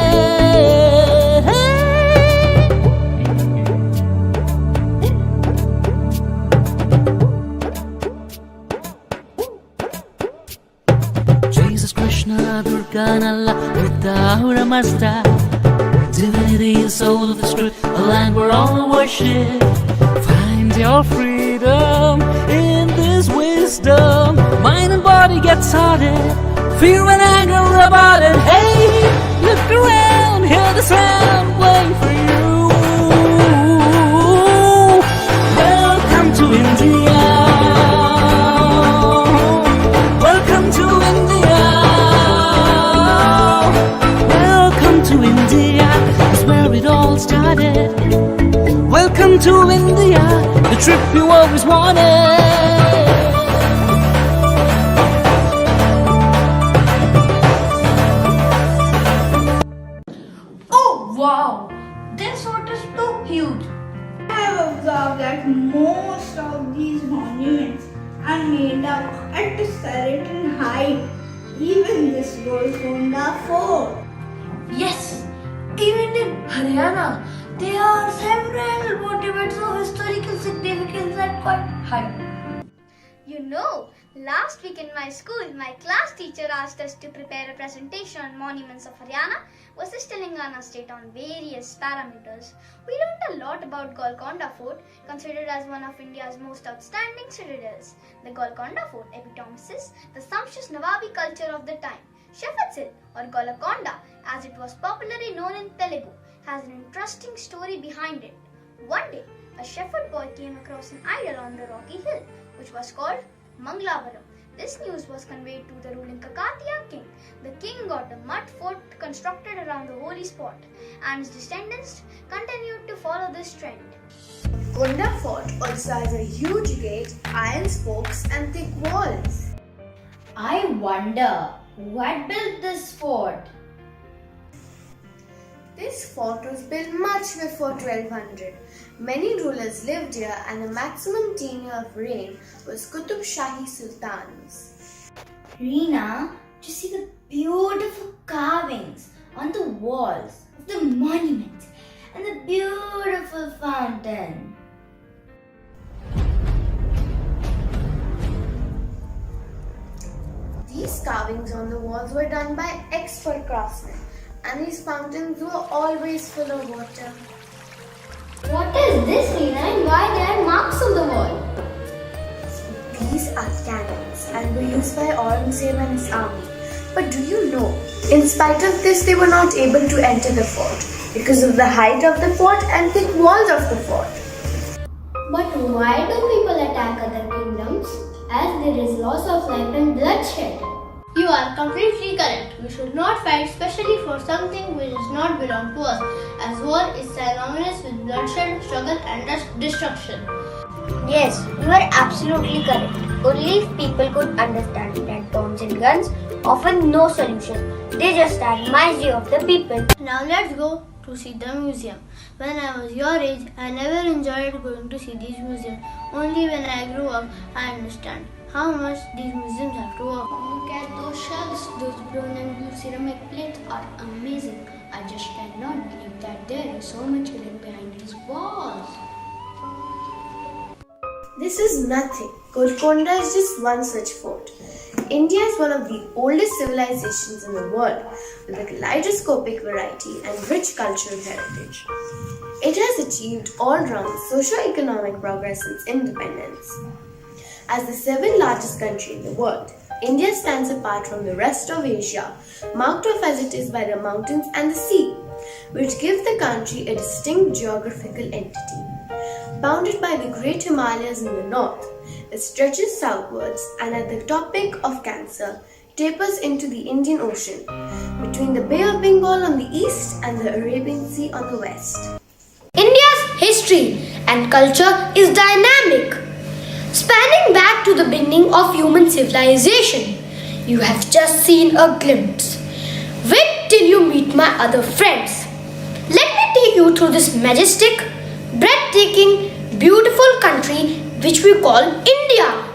Jesus, Krishna, Durga, Nalla, Buddha, Ramasta. Divinity is soul of the script, a land where all worship. Find your for freedom. In this wisdom, mind and body get started. Fear and anger about it. Hey, look around, hear the sound playing for you. Welcome to India. Welcome to India. Welcome to India. That's where it all started. Welcome to India, the trip you always wanted. Oh wow! This fort is too huge. I have observed that most of these monuments are made up at a certain height. Even this Golconda Fort. Yes, even in Haryana, there are several monuments of historical significance at quite high. You know, last week in my school, my class teacher asked us to prepare a presentation on monuments of Haryana versus Telangana state on various parameters. We learned a lot about Golconda Fort, considered as one of India's most outstanding citadels. The Golconda Fort epitomizes the sumptuous Nawabi culture of the time. Shepherd's Hill, or Golconda, as it was popularly known in Telugu, has an interesting story behind it. One day, a shepherd boy came across an idol on the rocky hill, which was called Mangalavaram. This news was conveyed to the ruling Kakatiya king. The king got a mud fort constructed around the holy spot, and his descendants continued to follow this trend. Golconda Fort also has a huge gate, iron spokes, and thick walls. I wonder who had built this fort. This fort was built much before 1200. Many rulers lived here, and the maximum tenure of reign was Qutub Shahi Sultans. Reena, to see the beautiful carvings on the walls of the monuments and the beautiful fountain. These carvings on the walls were done by expert craftsmen, and these fountains were always full of water. What is this, Reena, and why there are marks on the wall? These are cannons and were used by Aurangzeb and his army. But do you know, in spite of this, they were not able to enter the fort because of the height of the fort and thick walls of the fort. But why do people attack other kingdoms? As there is loss of life and bloodshed. You are completely correct. We should not fight, especially for something which does not belong to us, as war is synonymous with bloodshed, struggle, and destruction. Yes, you are absolutely correct. Only if people could understand that bombs and guns offer no solution. They just add misery of the people. Now let's go to see the museum. When I was your age, I never enjoyed going to see these museums. Only when I grew up, I understand how much these museums have to offer. Look at those shells. Those brown and blue ceramic plates are amazing. I just cannot believe that there is so much hidden behind these walls. This is nothing. Golconda is just one such fort. India is one of the oldest civilizations in the world with a kaleidoscopic variety and rich cultural heritage. It has achieved all-round socio-economic progress since independence. As the seventh largest country in the world, India stands apart from the rest of Asia, marked off as it is by the mountains and the sea, which give the country a distinct geographical entity. Bounded by the Great Himalayas in the north, it stretches southwards and at the Tropic of Cancer tapers into the Indian Ocean, between the Bay of Bengal on the east and the Arabian Sea on the west. India's history and culture is dynamic, spanning back to the beginning of human civilization. You have just seen a glimpse. Wait till you meet my other friends. Let me take you through this majestic, breathtaking, beautiful country which we call India.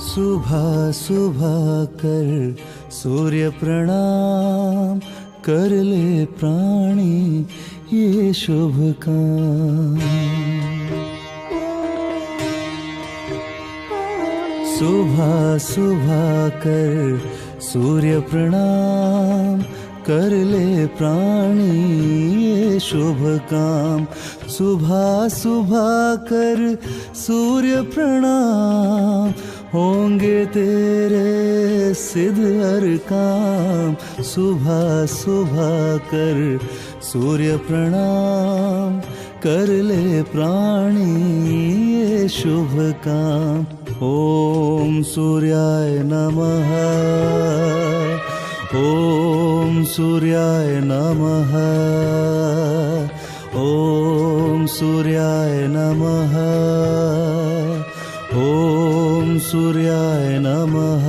सुबह सुबह कर सूर्य प्रणाम, कर ले प्राणी ये शुभ काम। सुबह सुबह कर सूर्य प्रणाम, कर ले प्राणी ये शुभ काम। सुबह सुबह कर सूर्य प्रणाम, होंगे तेरे सिद्ध हर काम। सुबह सुबह कर सूर्य प्रणाम, कर ले प्राणी ये शुभ काम। ओम सूर्याय नमः, ओम सूर्याय नमः, ओम सूर्याय नमः, ओम सूर्याय नमः।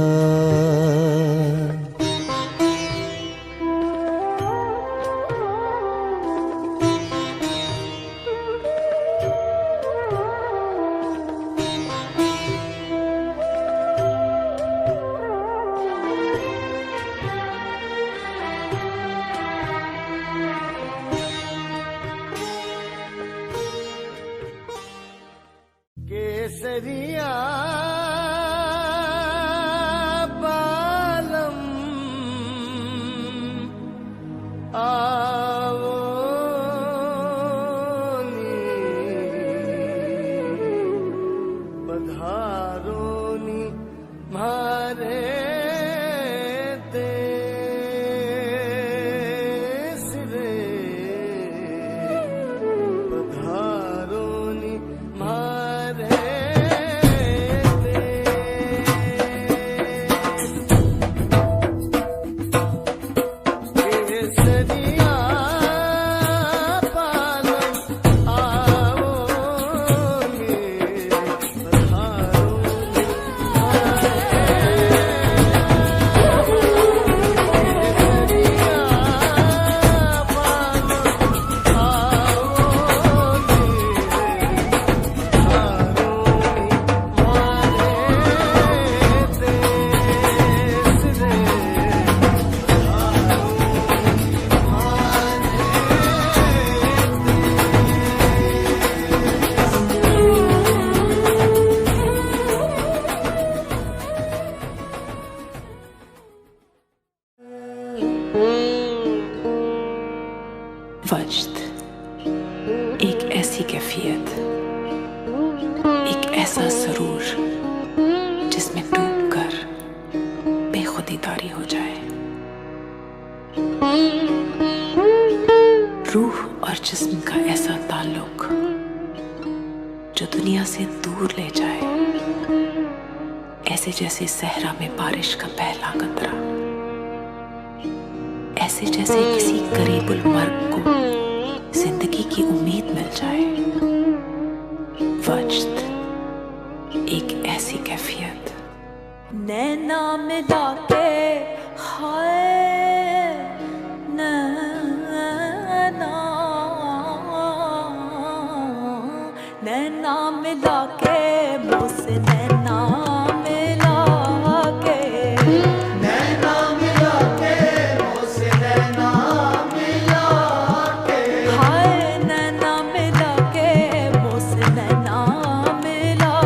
केसरिया बालम आवो नी, पधारो नी मारे देश रे, पधारो नी मारे वजद, एक ऐसी कैफियत, एक ऐसा सरूर जिसमें डूबकर बेखुदी तारी हो जाए। रूह और जिस्म का ऐसा ताल्लुक जो दुनिया से दूर ले जाए, ऐसे जैसे सहरा में बारिश का पहला कतरा, ऐसे जैसे किसी करीबुल मर्ग को जिंदगी की उम्मीद मिल जाए। वजद, एक ऐसी कैफियत। नैना मिला के हाय नैना, नैना मिला के मुझसे नैना मिला के, नैना मिला के मुझसे नैना मिला के, हाय नैना मिला के मुझसे नैना मिला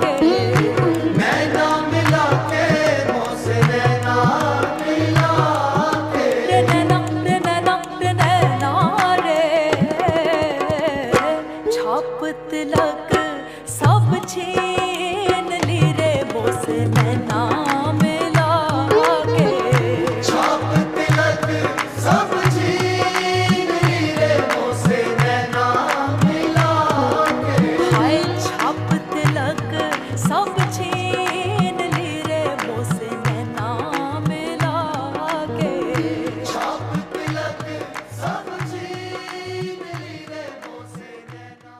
के, नैना मिला के मुझसे नैना मिला के। रे नैना रे नैना रे नैना रे, छाप तिलक सब छीन ली रे मुझसे नैना मिला के, छाप तिलक सब छीन ली रे मुझसे नैना मिला के, हाय छाप तिलक सब छीन ली रे मुझसे नैना मिला के, छाप तिलक सब छीन ली रे मुझसे नैना।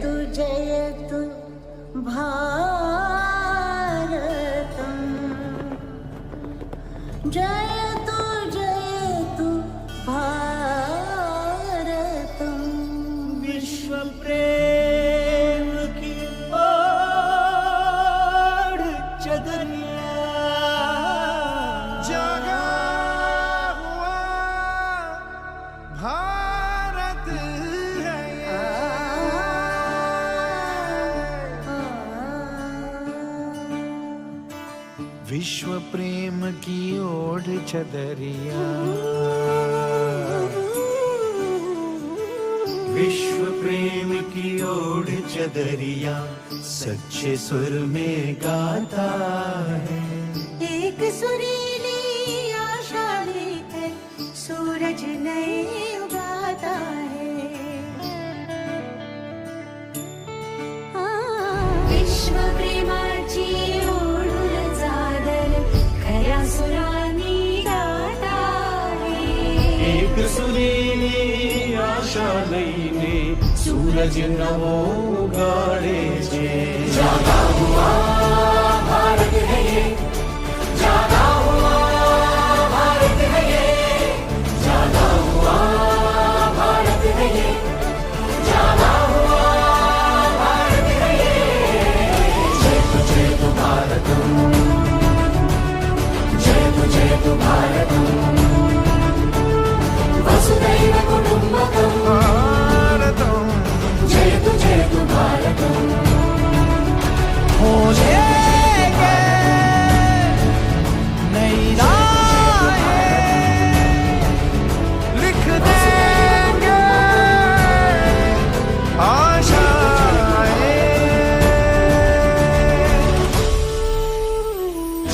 जयतु भारतम् जयतु जयतु भारतम् विश्व प्रेम की ओर चदरिया जगा हुआ भारत है ये। विश्व प्रेम की ओढ़ चदरिया विश्व प्रेम की ओढ़ चदरिया सच्चे सुर में गाता है। एक सुरीली आशा लेकर सूरज नए उगाता है। विश्व प्रेमाची ओढ चादर खऱ्या सुरांनी गाता है। एक सुरीली आशा लईने सूरज नवो उगाड़े जे। जागा हुआ भारत है ये, जागा हुआ भारत है ये, जागा हुआ भारत है ये, जागा हुआ भारत है ये। जय तु भारतम, जय तु भारतम, वसुधैव कुटुम्बकम भारतम, जय तु भारतम। हो जाएंगे नई राहें, लिख देंगे आशाएं।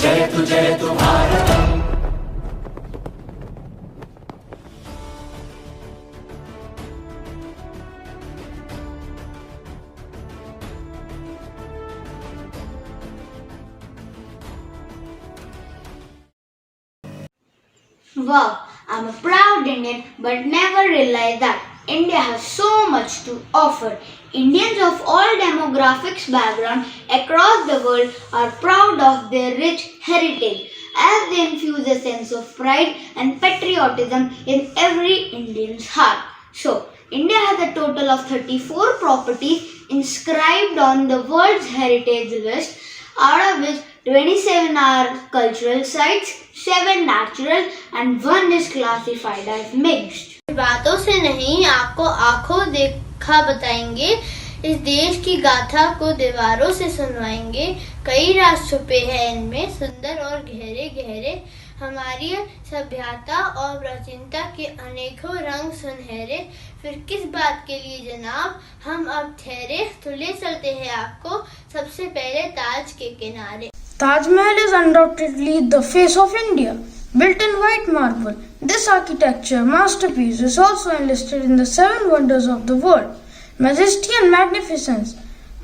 जय तु Bharatam. Wow, I'm a proud Indian but never realized that India has so much to offer. Indians of all demographics background across the world are proud of their rich heritage as they infuse a sense of pride and patriotism in every Indian's heart. So, India has a total of 34 properties inscribed on the World's Heritage List, out of which 27 are cultural sites, 7 natural and 1 is classified as mixed. बातों से नहीं आपको आंखों देखा बताएंगे, इस देश की गाथा को दीवारों से सुनवाएंगे। कई राज छुपे हैं इनमें सुंदर और गहरे गहरे, हमारी सभ्यता और प्राचीनता के अनेकों रंग सुनहरे। फिर किस बात के लिए जनाब हम अब ठहरे, तो ले चलते हैं आपको सबसे पहले ताज के किनारे। Taj Mahal is undoubtedly the face of India. Built in white marble, this architecture masterpiece is also enlisted in the 7 wonders of the world. Majesty and magnificence.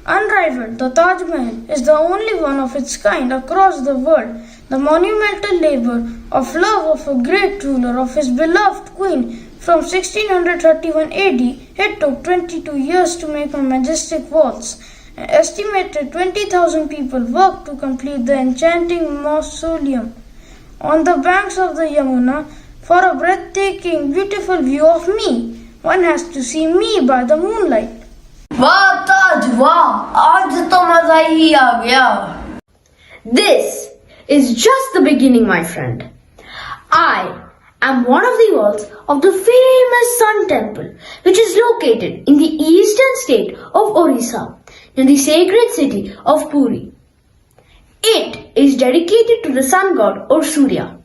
Unrivaled, the Taj Mahal is the only one of its kind across the world. The monumental labor of love of a great ruler of his beloved queen from 1631 AD, it took 22 years to make a majestic waltz. An estimated 20,000 people worked to complete the enchanting mausoleum on the banks of the Yamuna. For a breathtaking, beautiful view of me, one has to see me by the moonlight. वाह ताज वाह, आज तो मजा ही आ गया. This is just the beginning, my friend. I am one of the walls of the famous Sun Temple, which is located in the eastern state of Orissa, in the sacred city of Puri. It is dedicated to the sun god or Surya.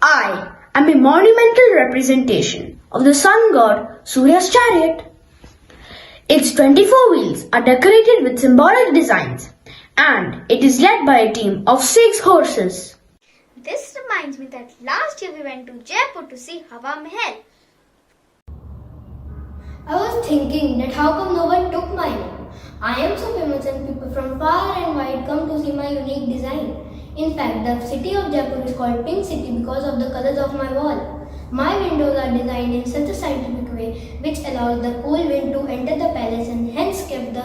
I am a monumental representation of the sun god Surya's chariot. Its 24 wheels are decorated with symbolic designs, and it is led by a team of 6 horses. This reminds me that last year we went to Jaipur to see Hawa Mahal. I was thinking that how come no one took mine? I am so famous and people from far and wide come to see my unique design. In fact, the city of Jaipur is called Pink City because of the colors of my wall. My windows are designed in such a scientific way which allows the cool wind to enter the palace and hence kept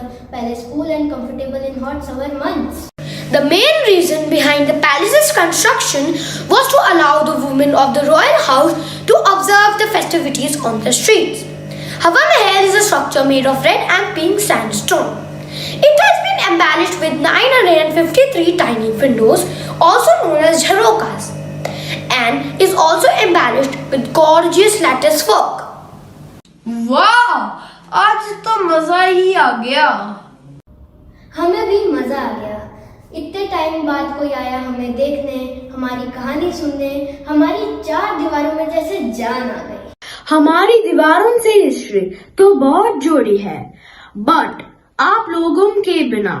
palace cool and comfortable in hot summer months. The main reason behind the palace's construction was to allow the women of the royal house to observe the festivities on the streets. Hawa Mahal is a structure made of red and pink sandstone. It has been embellished with 953 tiny windows, also known as jharokas, and is also embellished with gorgeous lattice work. वाह, आज तो मजा ही आ गया। हमें भी मजा आ गया। इतने टाइम बाद कोई आया हमें देखने, हमारी कहानी सुनने, हमारी चार दीवारों में जैसे जान आ गई। हमारी दीवारों से हिस्ट्री तो बहुत जोड़ी है, बट आप लोगों के बिना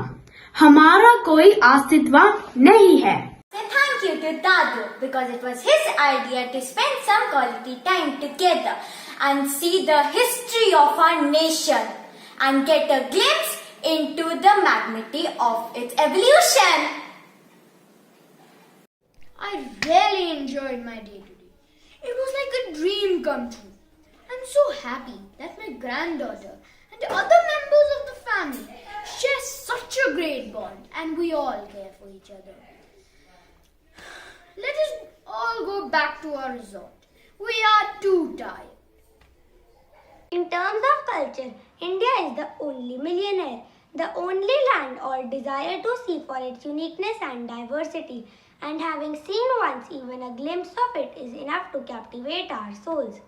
हमारा कोई अस्तित्व नहीं है। Thank you to Dadu because it was his idea to spend some quality time together and see the history of our nation and get a glimpse into the magnitude of its evolution. I really enjoyed my day today. It was like a dream come true. I'm so happy that my granddaughter and the other members of the family share such a great bond and we all care for each other. Let us all go back to our resort. We are too tired. In terms of culture, India is the only millionaire, the only land all desire to see for its uniqueness and diversity, and having seen once even a glimpse of it is enough to captivate our souls.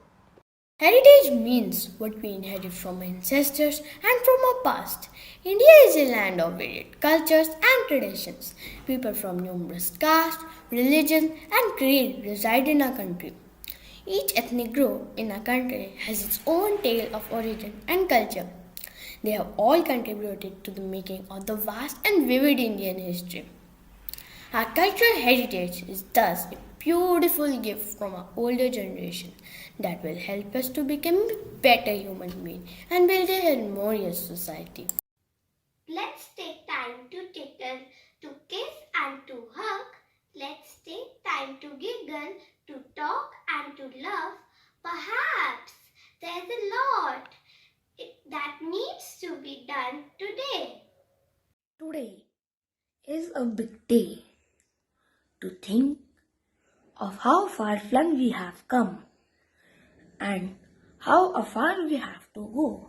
Heritage means what we inherit from our ancestors and from our past. India is a land of varied cultures and traditions. People from numerous castes, religions, and creeds reside in our country. Each ethnic group in our country has its own tale of origin and culture. They have all contributed to the making of the vast and vivid Indian history. Our cultural heritage is thus a beautiful gift from our older generation that will help us to become a better human being and build a harmonious society. Let's take time to tickle, to kiss and to hug. Let's take time to giggle, to talk and to love. Perhaps there's a lot that needs to be done today. Today is a big day to think of how far flung we have come and how far we have to go.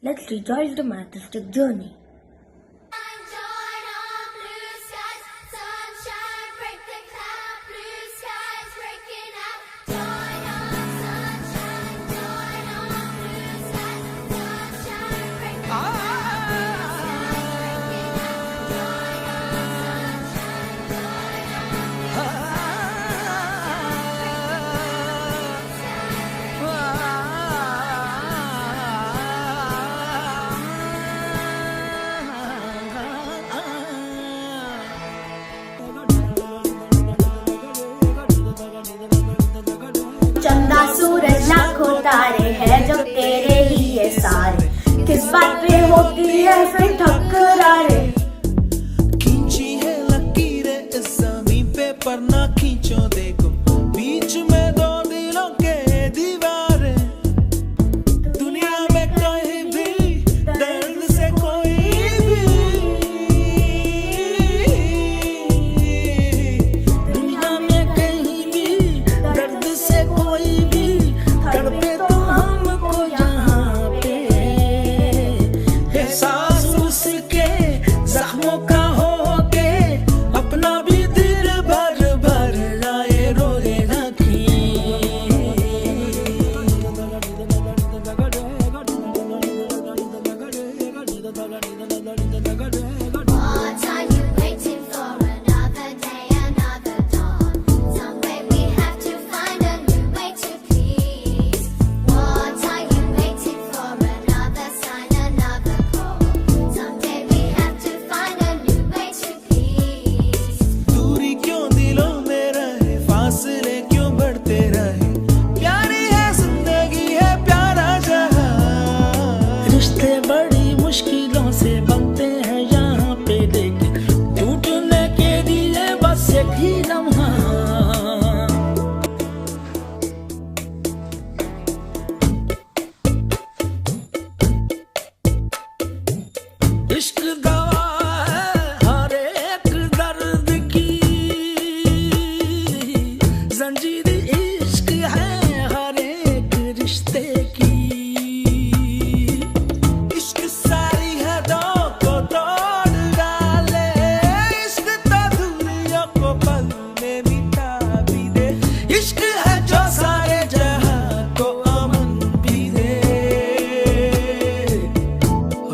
Let's rejoice the majestic journey. चंदा सूरज लाखों तारे हैं जो तेरे लिए सारे, किस बात पे होती है फिर ठकरारे। खींची है लकीरें इस ज़मीन पे पर ना खींचो, देखो बीच में दो दिलों के दीवारें। दुनिया में कहीं भी दर्द से कोई भी, दुनिया में कहीं भी दर्द से कोई भी तड़पे तो हमको यहाँ पे एहसास इश्क दवा है हर एक दर्द की जंजीर इश्क है हर एक रिश्ते की इश्क सारी हदों को तोड़ डाले इश्क तो दुनिया को पल में मिटा भी दे इश्क है जो सारे जहां को अमन भी दे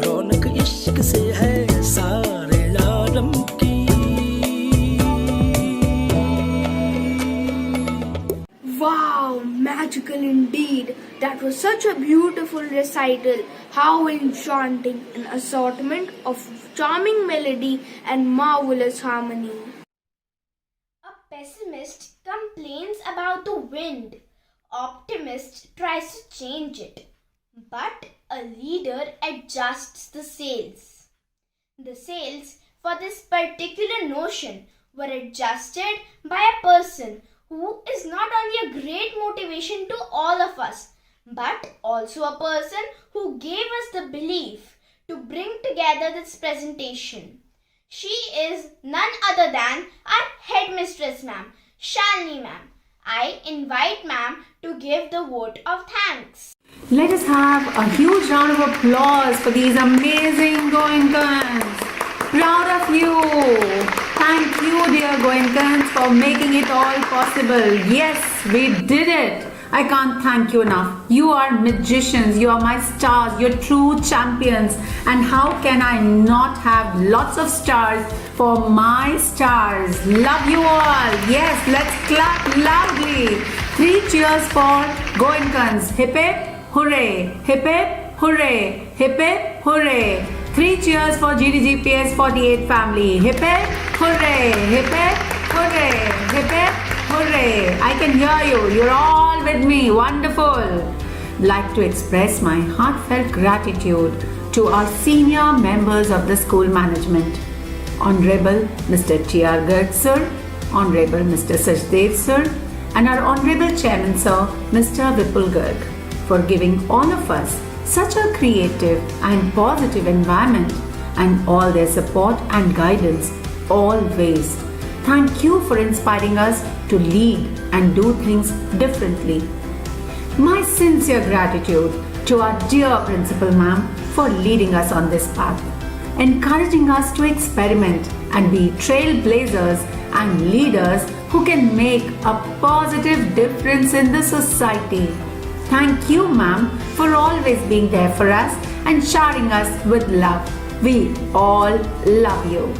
रौनक इश्क से है सारे आलम की Wow, magical indeed. That was such a beautiful recital. How enchanting, an assortment of charming melody and marvelous harmony. A pessimist complains about the wind. Optimist tries to change it. But a leader adjusts the sails. The sails for this particular notion were adjusted by a person who is not only a great motivation to all of us, but also a person who gave us the belief to bring together this presentation. She is none other than our headmistress, ma'am, Shalini ma'am. I invite ma'am to give the vote of thanks. Let us have a huge round of applause for these amazing Goenkans. Proud of you. Thank you, dear Goenkans, for making it all possible. Yes, we did it. I can't thank you enough. You are magicians. You are my stars. You're true champions. And how can I not have lots of stars for my stars? Love you all. Yes, let's clap loudly. 3 cheers for Goenkans. Hip hip, hooray. Hip hip, hooray. Hip hip, hooray. 3 cheers for GDGPS 48 family. Hip hip, hooray. Hip hip, hooray. Hip hip, hooray. I can hear you. You're all with me. Wonderful. Like to express my heartfelt gratitude to our senior members of the school management. Honorable Mr. T.R. Garg sir, Honorable Mr. Sajdev sir, and our Honorable Chairman sir, Mr. Vipul Garg, for giving all of us such a creative and positive environment and all their support and guidance always. Thank you for inspiring us to lead and do things differently. My sincere gratitude to our dear Principal Ma'am for leading us on this path, encouraging us to experiment and be trailblazers and leaders who can make a positive difference in the society. Thank you, ma'am, for always being there for us and showering us with love. We all love you.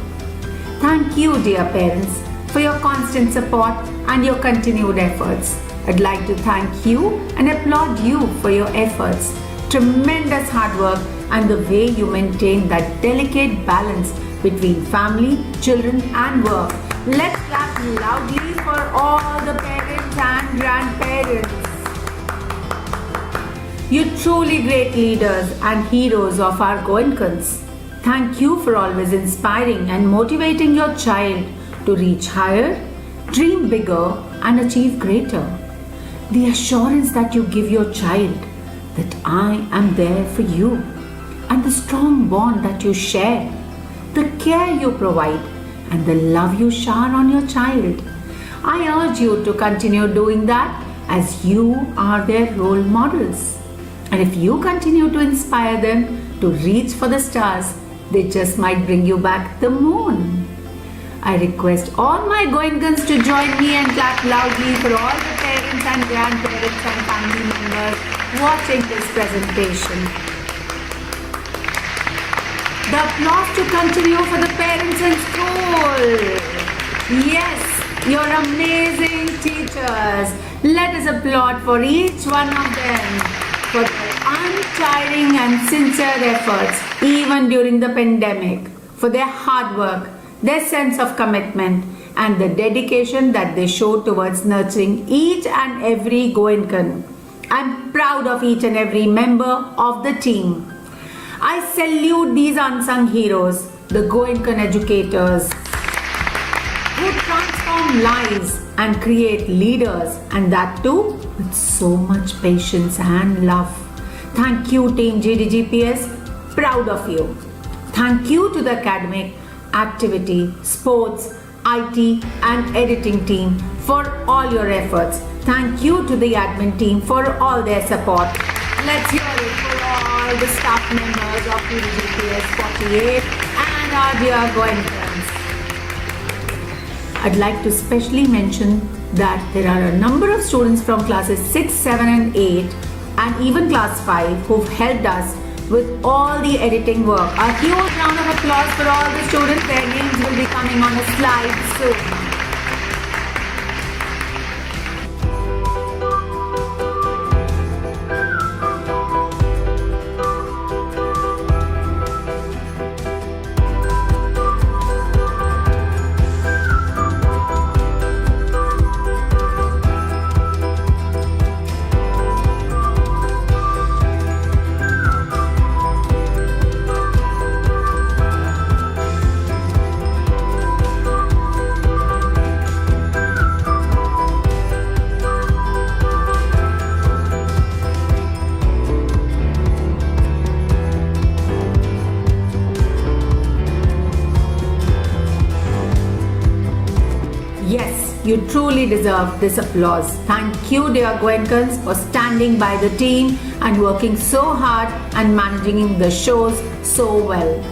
Thank you, dear parents, for your constant support and your continued efforts. I'd like to thank you and applaud you for your efforts, tremendous hard work, and the way you maintain that delicate balance between family, children, and work. Let's clap loudly for all the parents and grandparents. You're truly great leaders and heroes of our Goenkans. Thank you for always inspiring and motivating your child to reach higher, dream bigger, and achieve greater. The assurance that you give your child that I am there for you, and the strong bond that you share, the care you provide, and the love you shower on your child. I urge you to continue doing that as you are their role models. And if you continue to inspire them to reach for the stars, they just might bring you back the moon. I request all my Goenkans to join me and clap loudly for all the parents and grandparents and family members watching this presentation. The applause to continue for the parents in school. Yes, you're amazing teachers. Let us applaud for each one of them for their untiring and sincere efforts even during the pandemic, for their hard work, their sense of commitment, and the dedication that they show towards nurturing each and every Goenkan. I'm proud of each and every member of the team. I salute these unsung heroes, the Goenkan educators, who transform lives and create leaders, and that too with so much patience and love. Thank you, Team GDGPS. Proud of you. Thank you to the academic, activity, sports, IT and editing team for all your efforts. Thank you to the admin team for all their support. Let's hear it for all the staff members of GDGPS 48 and our dear GOENKAs. I'd like to specially mention that there are a number of students from classes 6, 7 and 8 and even class 5 who've helped us with all the editing work. A huge round of applause for all the students. Their names will be coming on a slide soon. Yes, you truly deserve this applause. Thank you, dear GOENKAs, for standing by the team and working so hard and managing the shows so well.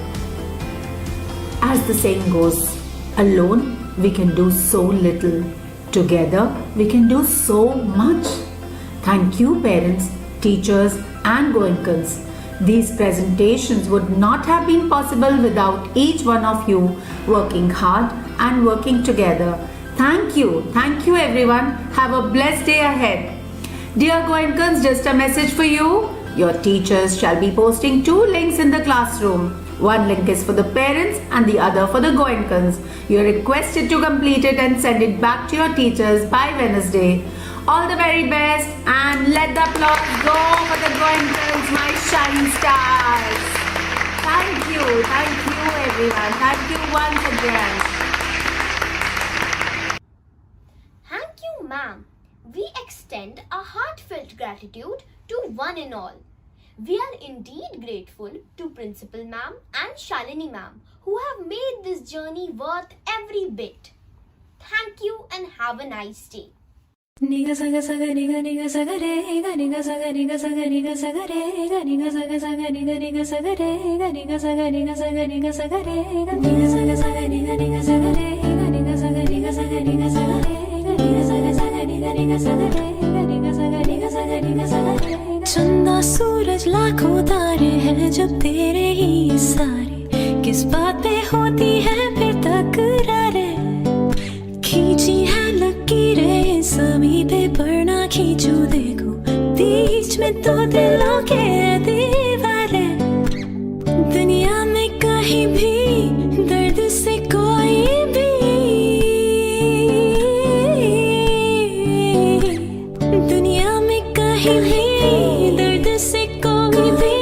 As the saying goes, alone we can do so little. Together we can do so much. Thank you, parents, teachers and GOENKAs. These presentations would not have been possible without each one of you working hard and working together. Thank you everyone. Have a blessed day ahead. Dear GOENKAs, just a message for you. Your teachers shall be posting 2 links in the classroom. One link is for the parents and the other for the GOENKAs. You are requested to complete it and send it back to your teachers by Wednesday. All the very best and let the applause go for the GOENKAs, my shining stars. Thank you everyone. Thank you once again. Thank you, ma'am. We extend our heartfelt gratitude to one and all. We are indeed grateful to Principal Ma'am and Shalini Ma'am who have made this journey worth every bit. Thank you and have a nice day. Niga saga saga niga niga saga re ga niga saga niga saga niga saga re ga niga saga saga niga niga saga re ga niga saga niga saga niga saga re ga niga saga saga niga niga saga re ga niga saga niga saga niga saga re ga niga saga saga niga niga saga re ga niga saga niga saga niga saga re चंदा सूरज लाखों तारे हैं जब तेरे ही सारे किस बात पे होती है फिर तकरारें खींची है लकीरें समी पे पर ना खींचू देखो बीच में तो दिलों के दीवारें दुनिया में कहीं भी दर्द से कोई भी दुनिया में कहीं भी दर्द से कोई भी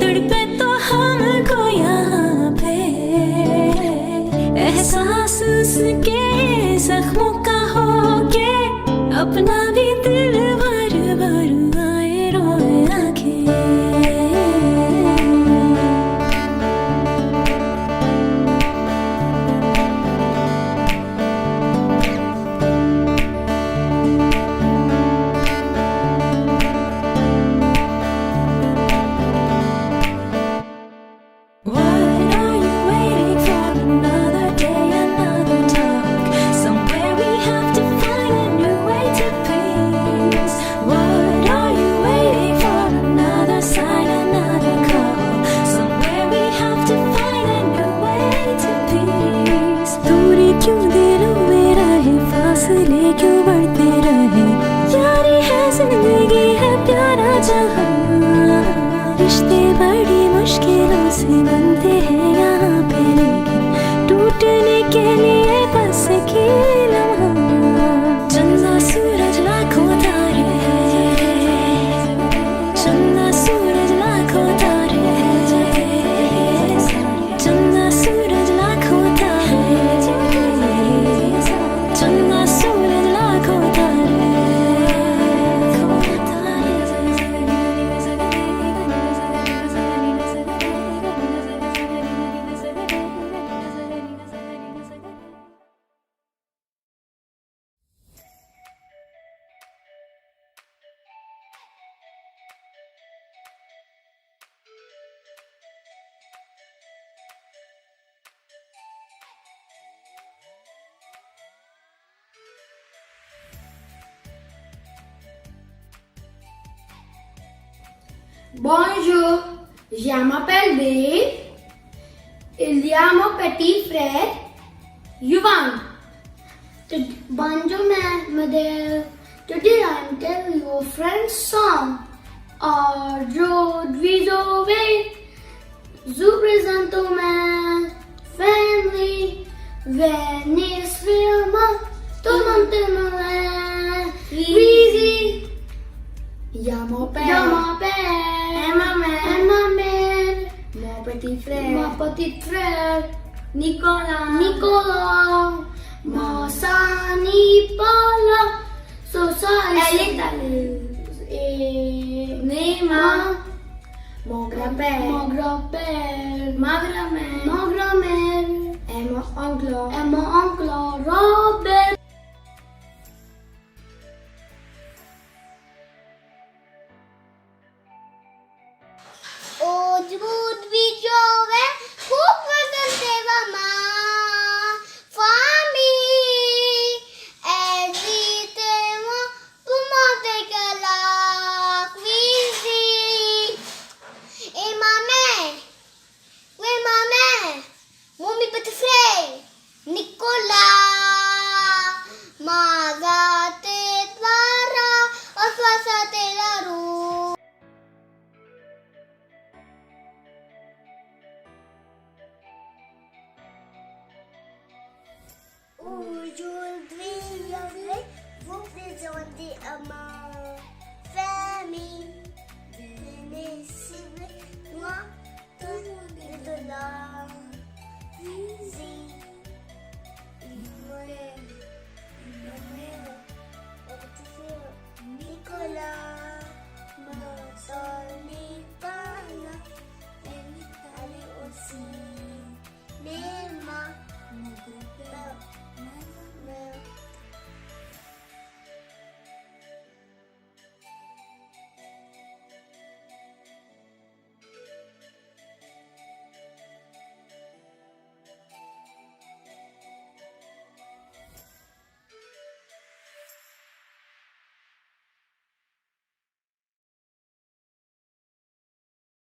तड़पे तो हमको Bonjour, je m'appelle Dave. Il y a mon petit frère, Yuvan. Bonjour, madame. Today I'm telling you a French song. Aujourd'hui, je présente ma famille. Venez sur moi, tout le monde t'aimera. Easy. Y'a mon père, et ma mère, mon petit frère, Nicolas, mon sang Nicolas, et Neymar, mon grand-père, ma grand-mère, et mon oncle Robert. Aujourd'hui, je vais vous présenter ma famille. Invitez-moi pour manger que la cuisine. Et ma mère, oui ma mère, mon petit frère, Nicolas, ma gâté Clara, au soixante la roue. Aujourd'hui, je vais vous présenter ma famille.